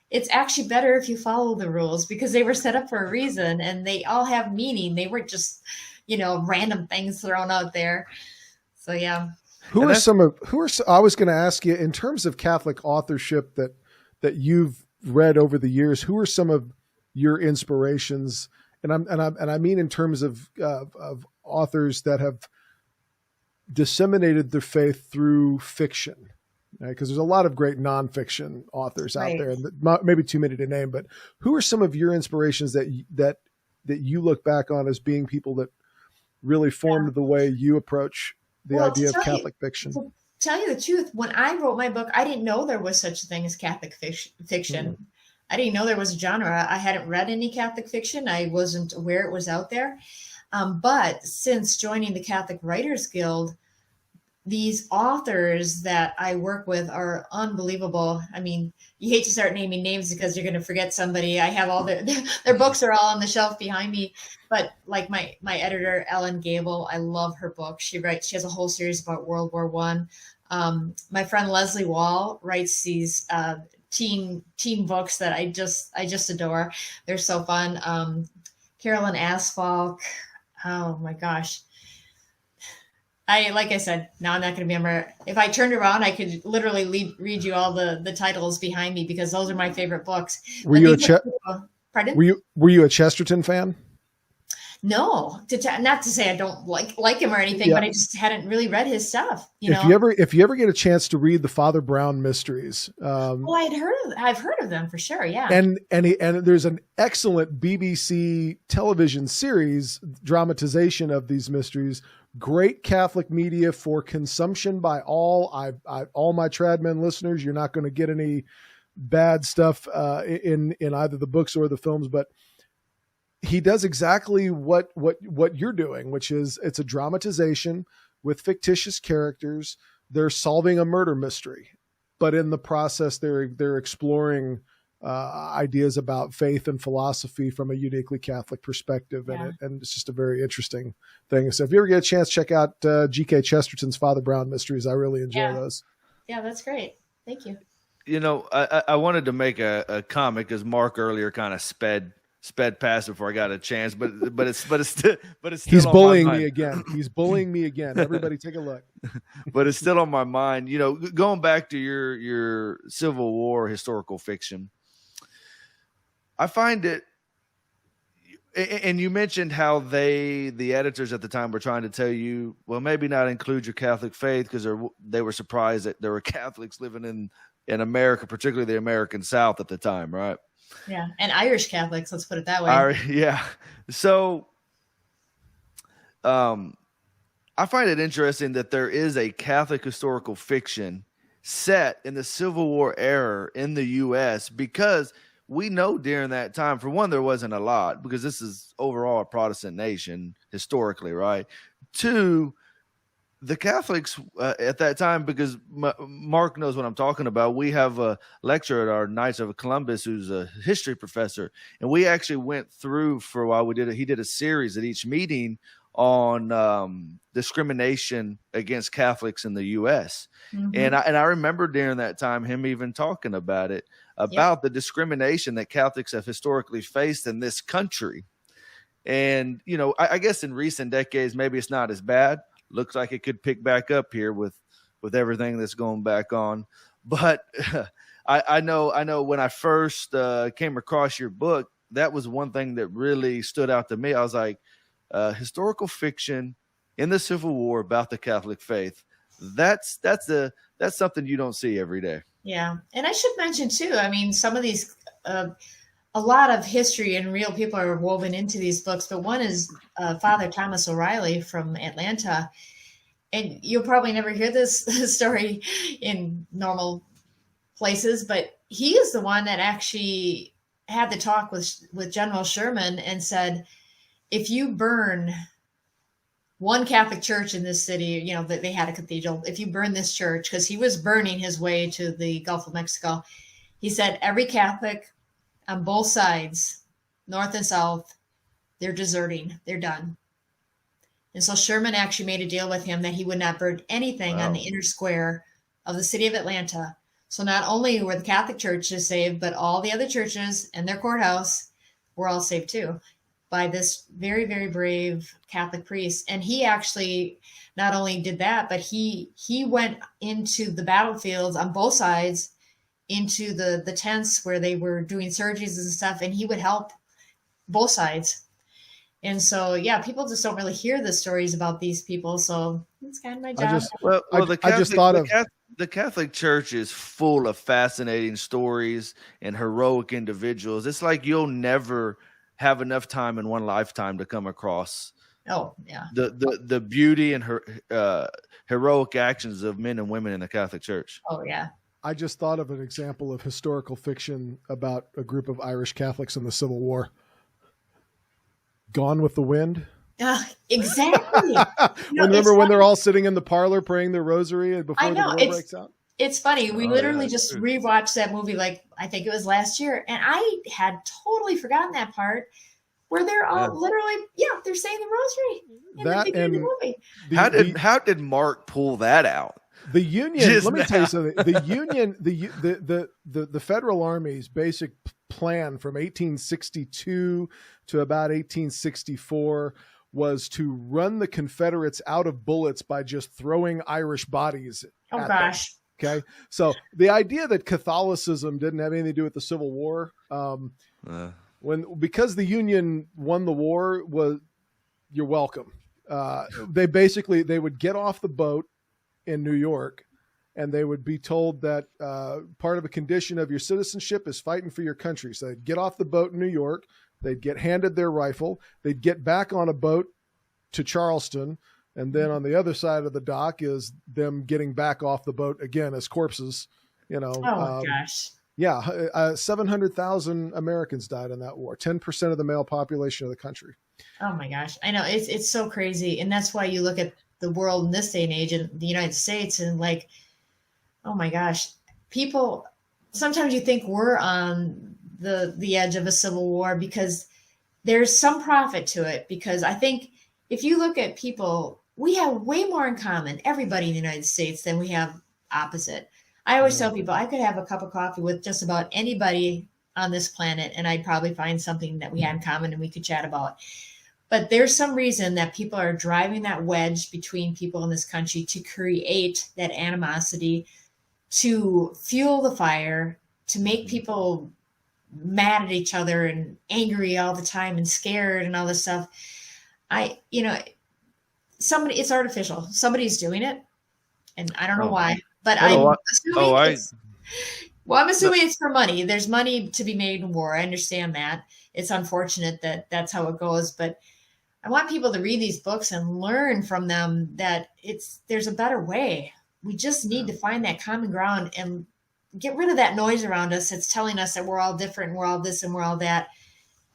it's actually better if you follow the rules, because they were set up for a reason and they all have meaning. They weren't just, random things thrown out there. So, yeah. I was going to ask you, in terms of Catholic authorship that you've read over the years, who are some of your inspirations? And I mean in terms of authors that have disseminated their faith through fiction, right? Because there's a lot of great nonfiction authors out there, and maybe too many to name. But who are some of your inspirations that you look back on as being people that really formed the way you approach the idea of Catholic fiction? To tell you the truth, when I wrote my book, I didn't know there was such a thing as Catholic fiction. Mm-hmm. I didn't know there was a genre. I hadn't read any Catholic fiction. I wasn't aware it was out there. But since joining the Catholic Writers Guild, these authors that I work with are unbelievable. I mean, you hate to start naming names because you're going to forget somebody. I have all their books are all on the shelf behind me. But like my editor, Ellen Gable, I love her book. She has a whole series about World War I. My friend Leslie Wall writes these teen books that I just adore. They're so fun. Carolyn Asfalk. Oh my gosh. Like I said, now I'm not going to remember. If I turned around, I could literally read you all the titles behind me, because those are my favorite books. Pardon? Were you a Chesterton fan? No, not to say I don't like him or anything, but I just hadn't really read his stuff. If you ever get a chance to read the Father Brown mysteries, well, I've heard of them for sure, yeah. And there's an excellent BBC television series dramatization of these mysteries. Great Catholic media for consumption by all. All my Tradmen listeners, you're not going to get any bad stuff in either the books or the films, but he does exactly what you're doing, which is it's a dramatization with fictitious characters. They're solving a murder mystery, but in the process, they're exploring ideas about faith and philosophy from a uniquely Catholic perspective, and it's just a very interesting thing. So if you ever get a chance, check out G.K. Chesterton's Father Brown mysteries. I really enjoy those. Yeah, that's great. Thank you. I wanted to make a comment, because Mark earlier kind of sped past before I got a chance, but it's still he's bullying me again. He's bullying me again. Everybody take a look. But it's still on my mind. Going back to your Civil War historical fiction, I find it, and you mentioned how the editors at the time were trying to tell you, well, maybe not include your Catholic faith, because they were surprised that there were Catholics living in America, particularly the American South at the time, right? Yeah, and Irish Catholics, let's put it that way. Yeah. So I find it interesting that there is a Catholic historical fiction set in the Civil War era in the U.S., because we know during that time, for one, there wasn't a lot, because this is overall a Protestant nation historically, right? Two, the Catholics at that time, because Mark knows what I'm talking about. We have a lecturer at our Knights of Columbus who's a history professor, and we actually went through for a while. He did a series at each meeting on discrimination against Catholics in the U.S. And I remember during that time him even talking about it, about the discrimination that Catholics have historically faced in this country. And, you know, I guess in recent decades, maybe it's not as bad. Looks like it could pick back up here with everything that's going back on. But I know when I first came across your book, that was one thing that really stood out to me. I was like, historical fiction in the Civil War about the Catholic faith. That's something you don't see every day. Yeah. And I should mention too, I mean, some of these, a lot of history and real people are woven into these books, but one is Father Thomas O'Reilly from Atlanta. And you'll probably never hear this story in normal places, but he is the one that actually had the talk with General Sherman and said, if you burn one Catholic church in this city, you know, that they had a cathedral, if you burn this church, because he was burning his way to the Gulf of Mexico, he said, every Catholic on both sides, north and south, they're deserting, they're done. And so Sherman actually made a deal with him that he would not burn anything on the inner square of the city of Atlanta. So not only were the Catholic churches saved, but all the other churches and their courthouse were all saved too, by this very, very brave Catholic priest. And he actually not only did that, but he went into the battlefields on both sides, into the tents where they were doing surgeries and stuff, and he would help both sides. And so, yeah, people just don't really hear the stories about these people. So it's kind of my job. The Catholic Church is full of fascinating stories and heroic individuals. It's like you'll never have enough time in one lifetime to come across the beauty and heroic actions of men and women in the Catholic Church. Oh, yeah. I just thought of an example of historical fiction about a group of Irish Catholics in the Civil War. Gone with the Wind. Exactly. Remember when they're all sitting in the parlor praying their rosary before the war breaks out? It's funny. We literally just rewatched that movie, like, I think it was last year. And I had totally forgotten that part where they're all literally, they're saying the rosary in the beginning of the movie. How did Mark pull that out? The Union, let me tell you something. The Union, the Federal Army's basic plan from 1862 to about 1864 was to run the Confederates out of bullets by just throwing Irish bodies at them. Okay. So the idea that Catholicism didn't have anything to do with the Civil War, because the Union won the war, you're welcome. They would get off the boat in New York, and they would be told that part of a condition of your citizenship is fighting for your country. So they'd get off the boat in New York, they'd get handed their rifle, they'd get back on a boat to Charleston, and then on the other side of the dock is them getting back off the boat again as corpses. You know, gosh. Yeah, 700,000 Americans died in that war, 10% of the male population of the country. Oh my gosh, I know, it's so crazy, and that's why you look at the world in this day and age in the United States and like, oh my gosh, people, sometimes you think we're on the edge of a civil war because there's some profit to it. Because I think if you look at people, we have way more in common, everybody in the United States, than we have opposite. I always tell people I could have a cup of coffee with just about anybody on this planet, and I'd probably find something that we had in common and we could chat about. But there's some reason that people are driving that wedge between people in this country to create that animosity, to fuel the fire, to make people mad at each other and angry all the time and scared and all this stuff. It's artificial. Somebody's doing it, and I don't know why, but I'm assuming it's for money. There's money to be made in war. I understand that. It's unfortunate that that's how it goes, but I want people to read these books and learn from them that there's a better way. We just need to find that common ground and get rid of that noise around us that's telling us that we're all different, and we're all this and we're all that,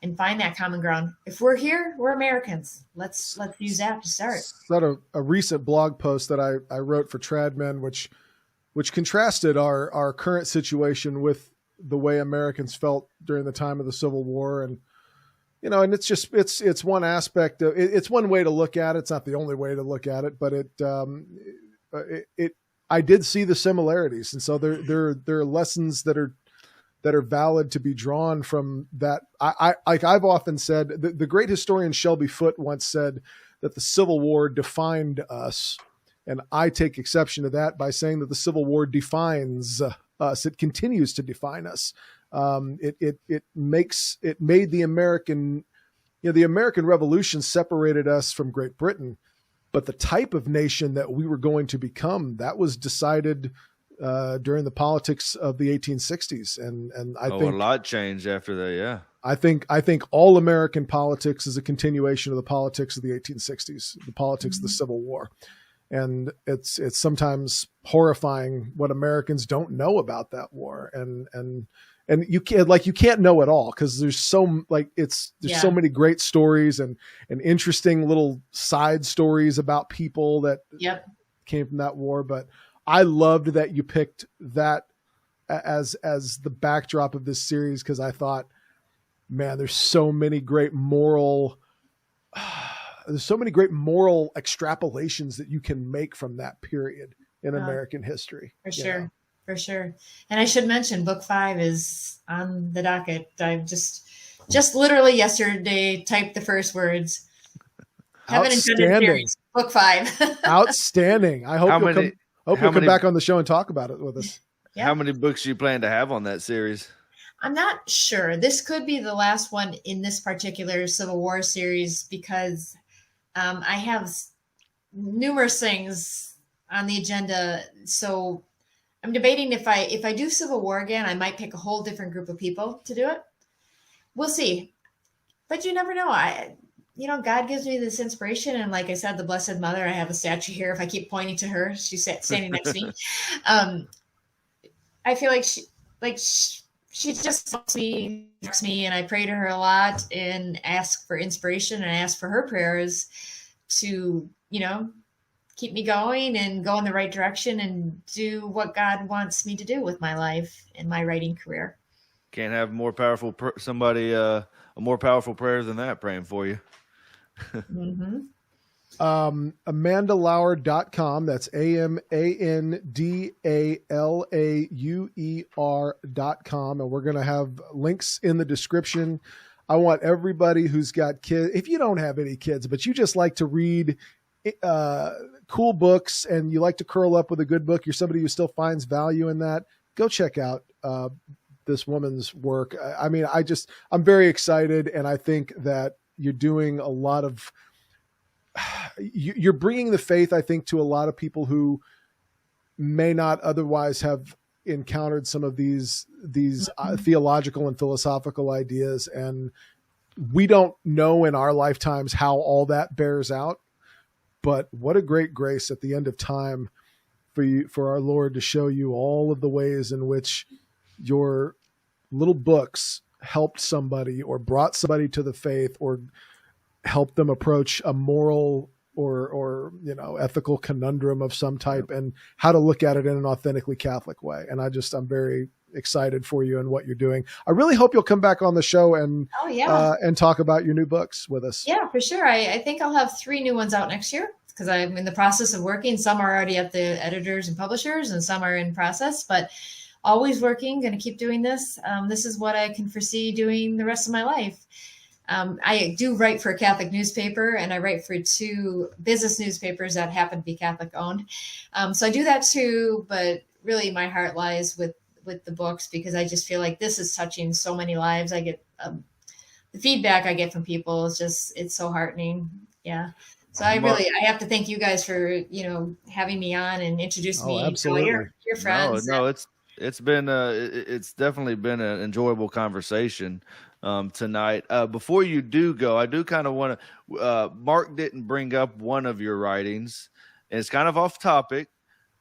and find that common ground. If we're here, we're Americans. Let's use that to start. That's a recent blog post that I wrote for Tradmen, which contrasted our current situation with the way Americans felt during the time of the Civil War. And you know, and it's one aspect of it's one way to look at it. It's not the only way to look at it, but I did see the similarities. And so there are lessons that are valid to be drawn from that. Like I've often said, the great historian Shelby Foote once said that the Civil War defined us. And I take exception to that by saying that the Civil War defines us. It continues to define us. It made the American, the American Revolution separated us from Great Britain, but the type of nation that we were going to become, that was decided during the politics of the 1860s. And I think a lot changed after that. Yeah. I think all American politics is a continuation of the politics of the 1860s, the politics of the Civil War. And it's sometimes horrifying what Americans don't know about that war. And you can't know it all, because there's so many great stories and interesting little side stories about people that came from that war. But I loved that you picked that as the backdrop of this series, because I thought, man, there's so many great moral extrapolations that you can make from that period in American history. For sure. For sure. And I should mention book 5 is on the docket. I've just literally yesterday typed the first words. Heaven Intended Series, book 5. Outstanding. I hope you'll come back on the show and talk about it with us. Yep. How many books do you plan to have on that series? I'm not sure. This could be the last one in this particular Civil War series, because I have numerous things on the agenda. So I'm debating if I do Civil War again, I might pick a whole different group of people to do it. We'll see. But you never know. God gives me this inspiration. And like I said, the Blessed Mother, I have a statue here. If I keep pointing to her, she's standing next to me. I feel like she just helps me, and I pray to her a lot and ask for inspiration and ask for her prayers to, keep me going and go in the right direction and do what God wants me to do with my life and my writing career. Can't have more powerful a more powerful prayer than that praying for you. Mm-hmm. AmandaLauer.com. That's AmandaLauer.com. And we're going to have links in the description. I want everybody who's got kids, if you don't have any kids, but you just like to read cool books and you like to curl up with a good book, you're somebody who still finds value in that, go check out this woman's work. I mean, I'm very excited, and I think that you're doing a lot of, you're bringing the faith, I think, to a lot of people who may not otherwise have encountered some of these theological and philosophical ideas. And we don't know in our lifetimes how all that bears out, but what a great grace at the end of time for our Lord to show you all of the ways in which your little books helped somebody or brought somebody to the faith or helped them approach a moral or ethical conundrum of some type, and how to look at it in an authentically Catholic way. And I'm very excited for you and what you're doing. I really hope you'll come back on the show and talk about your new books with us. Yeah, for sure. I think I'll have 3 new ones out next year, because I'm in the process of working. Some are already at the editors and publishers, and some are in process, but always working, going to keep doing this. This is what I can foresee doing the rest of my life. I do write for a Catholic newspaper, and I write for 2 business newspapers that happen to be Catholic owned. So I do that too, but really my heart lies with the books, because I just feel like this is touching so many lives. I get the feedback I get from people is it's so heartening. Yeah. So I have to thank you guys for, having me on and introduce me to your friends. No, it's definitely been an enjoyable conversation tonight. Before you do go, I do kind of want to, Mark didn't bring up one of your writings, and it's kind of off topic,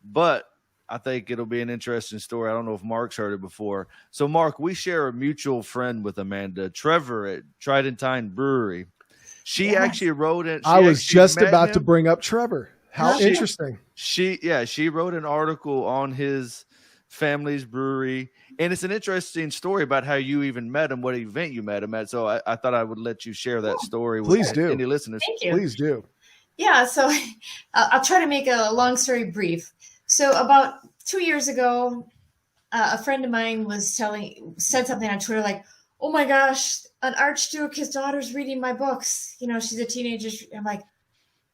but I think it'll be an interesting story. I don't know if Mark's heard it before. So Mark, we share a mutual friend with Amanda, Trevor at Tridentine Brewery. She actually wrote it. I was just about to bring up Trevor. How interesting. She wrote an article on his Family's Brewery. And it's an interesting story about how you even met him, what event you met him at. So I thought I would let you share that story with any listeners. Thank you. Please do. Yeah, so I'll try to make a long story brief. So about 2 years ago, a friend of mine said something on Twitter like, "Oh my gosh, an archduke, his daughter's reading my books. You know, she's a teenager." I'm like,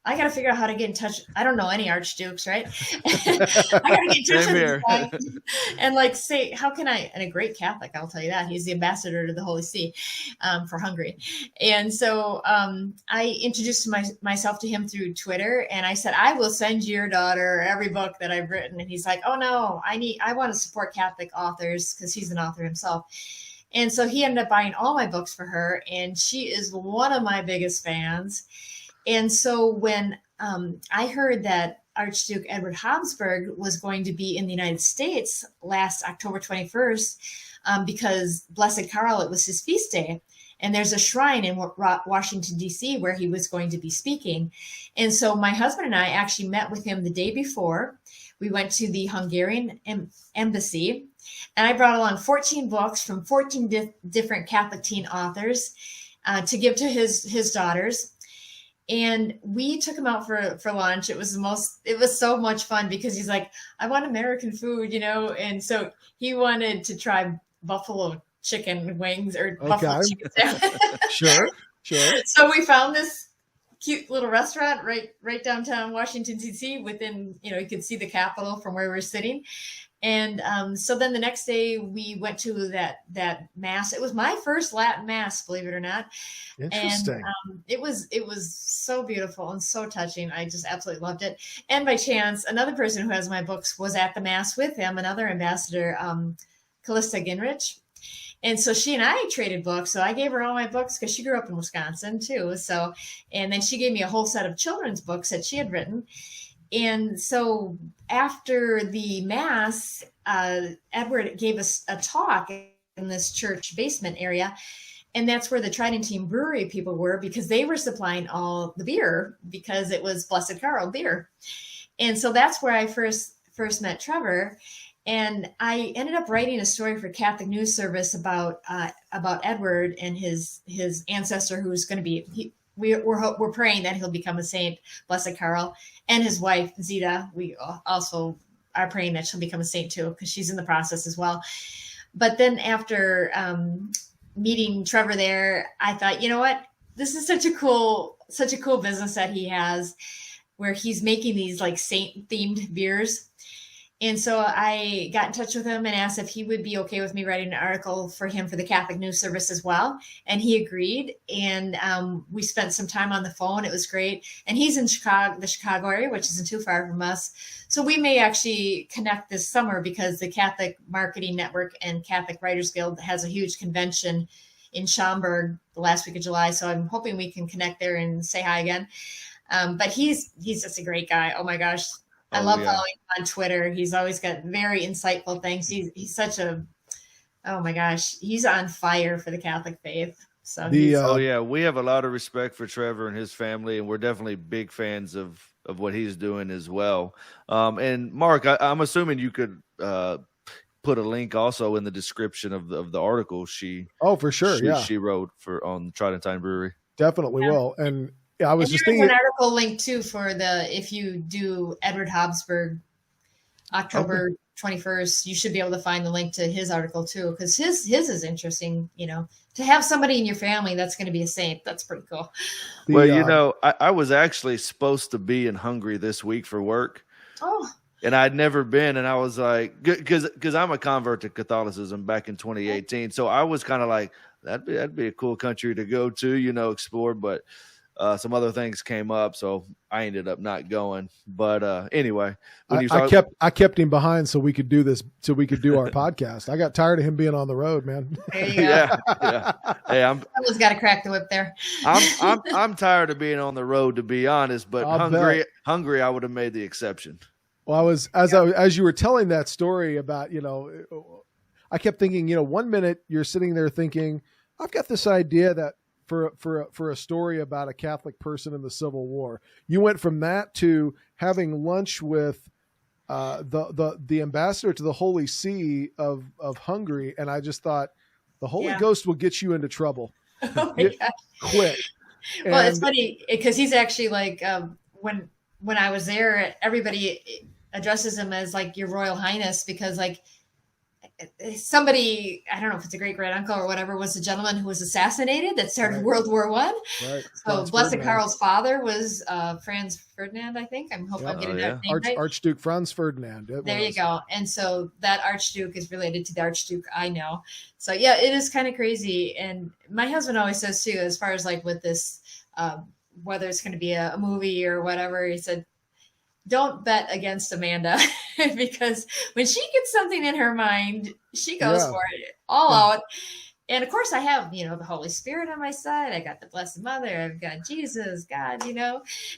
I got to figure out how to get in touch. I don't know any archdukes, right? I got to get in touch with this guy and like say, how can I, and a great Catholic, I'll tell you that. He's the ambassador to the Holy See for Hungary. And so I introduced myself to him through Twitter, and I said, I will send your daughter every book that I've written. And he's like, oh no, I want to support Catholic authors, because he's an author himself. And so he ended up buying all my books for her, and she is one of my biggest fans. And so when I heard that Archduke Edward Habsburg was going to be in the United States last October 21st, because Blessed Karl, it was his feast day, and there's a shrine in Washington, D.C. where he was going to be speaking. And so my husband and I actually met with him the day before. We went to the Hungarian embassy, and I brought along 14 books from 14 different Catholic teen authors to give to his daughters. And we took him out for lunch. It was so much fun, because he's like, I want American food, you know? And so he wanted to try buffalo chicken wings or buffalo chicken sandwich. Sure. So we found this cute little restaurant right downtown Washington, D.C. within, you could see the Capitol from where we were sitting. And so then the next day we went to that mass. It was my first Latin mass, believe it or not. Interesting. And it was so beautiful and so touching. I just absolutely loved it. And by chance, another person who has my books was at the mass with him, another ambassador, Callista Gingrich. And so she and I traded books. So I gave her all my books, because she grew up in Wisconsin too. So, and then she gave me a whole set of children's books that she had written. And so after the mass, Edward gave us a talk in this church basement area. And that's where the Tridentine Brewery people were, because they were supplying all the beer, because it was Blessed Karl beer. And so that's where I first met Trevor. And I ended up writing a story for Catholic News Service about Edward and his ancestor, who's going to be, we're praying that he'll become a saint, Blessed Karl, and his wife, Zita. We also are praying that she'll become a saint too, because she's in the process as well. But then after meeting Trevor there, I thought, you know what? This is such a cool business that he has, where he's making these like saint themed beers. And so I got in touch with him and asked if he would be okay with me writing an article for him for the Catholic News Service as well. And he agreed. And we spent some time on the phone. It was great. And he's in the Chicago area, which isn't too far from us. So we may actually connect this summer, because the Catholic Marketing Network and Catholic Writers Guild has a huge convention in Schaumburg the last week of July. So I'm hoping we can connect there and say hi again. But he's just a great guy. Oh my gosh. I love following him on Twitter. He's always got very insightful things. He's such oh my gosh, he's on fire for the Catholic faith. So we have a lot of respect for Trevor and his family, and we're definitely big fans of what he's doing as well. And Mark, I'm assuming you could put a link also in the description of the article she wrote on Tridentine Brewery. Definitely will. And I was just thinking an article link too for if you do Edward Habsburg, October 21st, you should be able to find the link to his article too, because his is interesting. To have somebody in your family that's going to be a saint, that's pretty cool. Well, I was actually supposed to be in Hungary this week for work. Oh. And I'd never been, and I was like, because I'm a convert to Catholicism back in 2018, so I was kind of like, that'd be a cool country to go to, explore, but some other things came up, so I ended up not going. But anyway, I kept him behind so we could do this, so we could do our podcast. I got tired of him being on the road, man. There you go. Yeah. Hey, someone's got to crack the whip there. I'm tired of being on the road, to be honest. But Hungary, I would have made the exception. Well, as you were telling that story about, I kept thinking, 1 minute you're sitting there thinking, I've got this idea that for a story about a Catholic person in the Civil War. You went from that to having lunch with the ambassador to the Holy See of Hungary, and I just thought the Holy Yeah. Ghost will get you into trouble. Oh my gosh. Quick. Well, it's funny because he's actually like when I was there, everybody addresses him as like Your Royal Highness because like somebody, I don't know if it's a great uncle or whatever, was the gentleman who was assassinated that started World War I. Right. So Franz Blessed Ferdinand. Karl's father was Franz Ferdinand, I think. I'm hoping I'm getting that name right. Archduke Franz Ferdinand. There you go. And so that Archduke is related to the Archduke I know. So yeah, it is kind of crazy. And my husband always says too, as far as like with this, whether it's going to be a movie or whatever, he said, don't bet against Amanda because when she gets something in her mind, she goes for it all out. And of course I have, the Holy Spirit on my side. I got the Blessed Mother. I've got Jesus, God,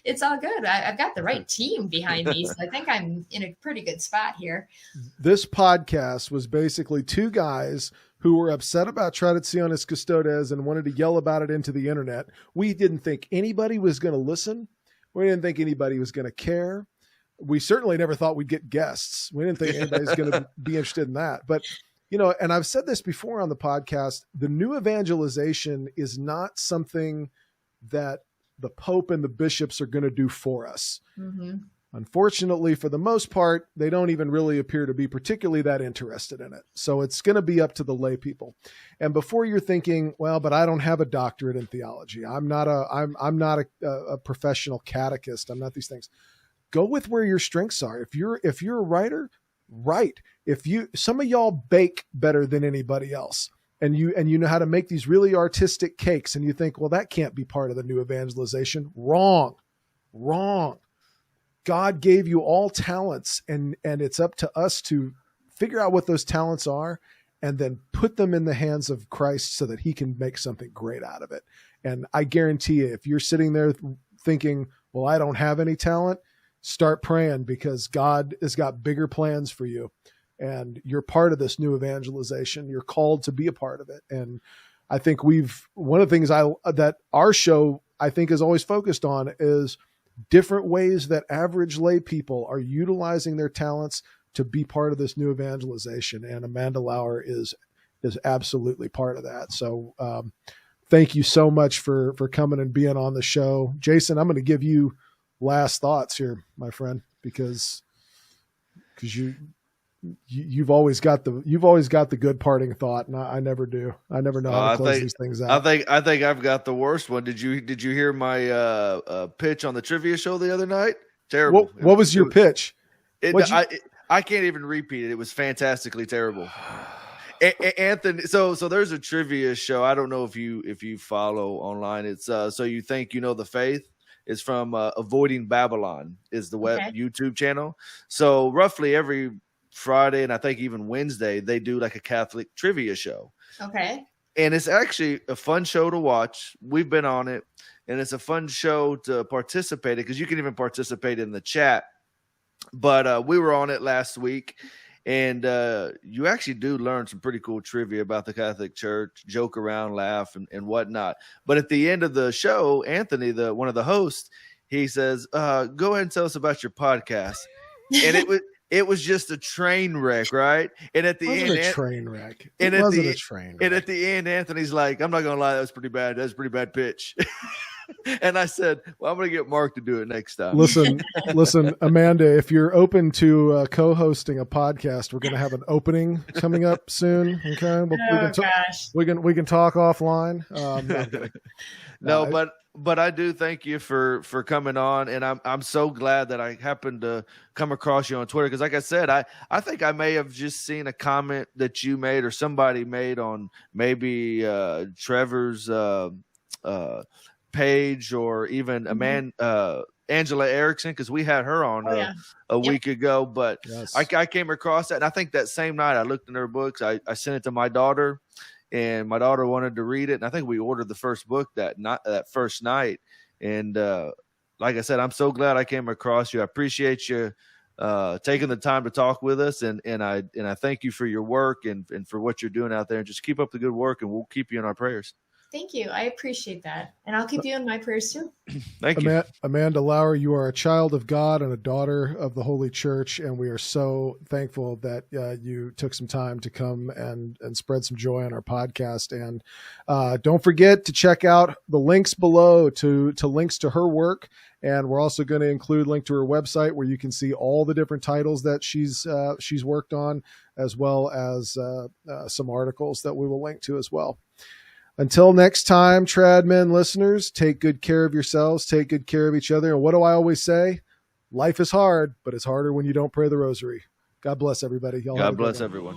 it's all good. I've got the right team behind me. So I think I'm in a pretty good spot here. This podcast was basically two guys who were upset about Tradiciones Custodes and wanted to yell about it into the internet. We didn't think anybody was going to listen. We didn't think anybody was going to care. We certainly never thought we'd get guests. We didn't think anybody's going to be interested in that. But, and I've said this before on the podcast, the new evangelization is not something that the Pope and the bishops are going to do for us. Mm-hmm. Unfortunately, for the most part, they don't even really appear to be particularly that interested in it. So it's going to be up to the lay people. And before you're thinking, well, but I don't have a doctorate in theology. I'm not a professional catechist. I'm not these things. Go with where your strengths are. If you're a writer, write. Some of y'all bake better than anybody else. And you know how to make these really artistic cakes. And you think, well, that can't be part of the new evangelization. Wrong. God gave you all talents, and it's up to us to figure out what those talents are and then put them in the hands of Christ so that he can make something great out of it. And I guarantee you, if you're sitting there thinking, well, I don't have any talent, start praying because God has got bigger plans for you. And you're part of this new evangelization. You're called to be a part of it. And I think one of the things that our show, I think, is always focused on is different ways that average lay people are utilizing their talents to be part of this new evangelization. And Amanda Lauer is absolutely part of that. So thank you so much for coming and being on the show. Jason, I'm going to give you last thoughts here, my friend, because you've always got the good parting thought, and I never do. I never know how to close these things out. I think I've got the worst one. Did you hear my pitch on the trivia show the other night? Terrible. What was your pitch? I can't even repeat it. It was fantastically terrible. Anthony, so there's a trivia show. I don't know if you follow online. It's So You Think You Know the Faith. It's from Avoiding Babylon is the web YouTube channel. So roughly every Friday and I think even Wednesday, they do like a Catholic trivia show. Okay. And it's actually a fun show to watch. We've been on it, and it's a fun show to participate in because you can even participate in the chat. But we were on it last week, and you actually do learn some pretty cool trivia about the Catholic Church, joke around, laugh, and whatnot. But at the end of the show, Anthony, one of the hosts, he says, go ahead and tell us about your podcast. And it was just a train wreck, right? And at the end, a train wreck. And at the end, Anthony's like, I'm not gonna lie, that was pretty bad. That was a pretty bad pitch. And I said, well, I'm gonna get Mark to do it next time. Listen, Amanda, if you're open to co-hosting a podcast, we're gonna have an opening coming up soon. Okay, we can talk offline. But I do thank you for coming on, and I'm so glad that I happened to come across you on Twitter because, like I said, I think I may have just seen a comment that you made or somebody made on maybe Trevor's page or even Angela Erickson because we had her on a week ago. But yes. I came across that, and I think that same night I looked in her books. I sent it to my daughter. And my daughter wanted to read it, and I think we ordered the first book that first night. And like I said, I'm so glad I came across you. I appreciate you taking the time to talk with us, and I thank you for your work and for what you're doing out there. And just keep up the good work, and we'll keep you in our prayers. Thank you. I appreciate that. And I'll keep you in my prayers too. Thank you. Amanda Lauer, you are a child of God and a daughter of the Holy Church, and we are so thankful that you took some time to come and spread some joy on our podcast. And don't forget to check out the links below to links to her work. And we're also going to include a link to her website where you can see all the different titles that she's worked on, as well as some articles that we will link to as well. Until next time, Tradmen listeners, take good care of yourselves, take good care of each other. And what do I always say? Life is hard, but it's harder when you don't pray the rosary. God bless everybody. God bless everyone.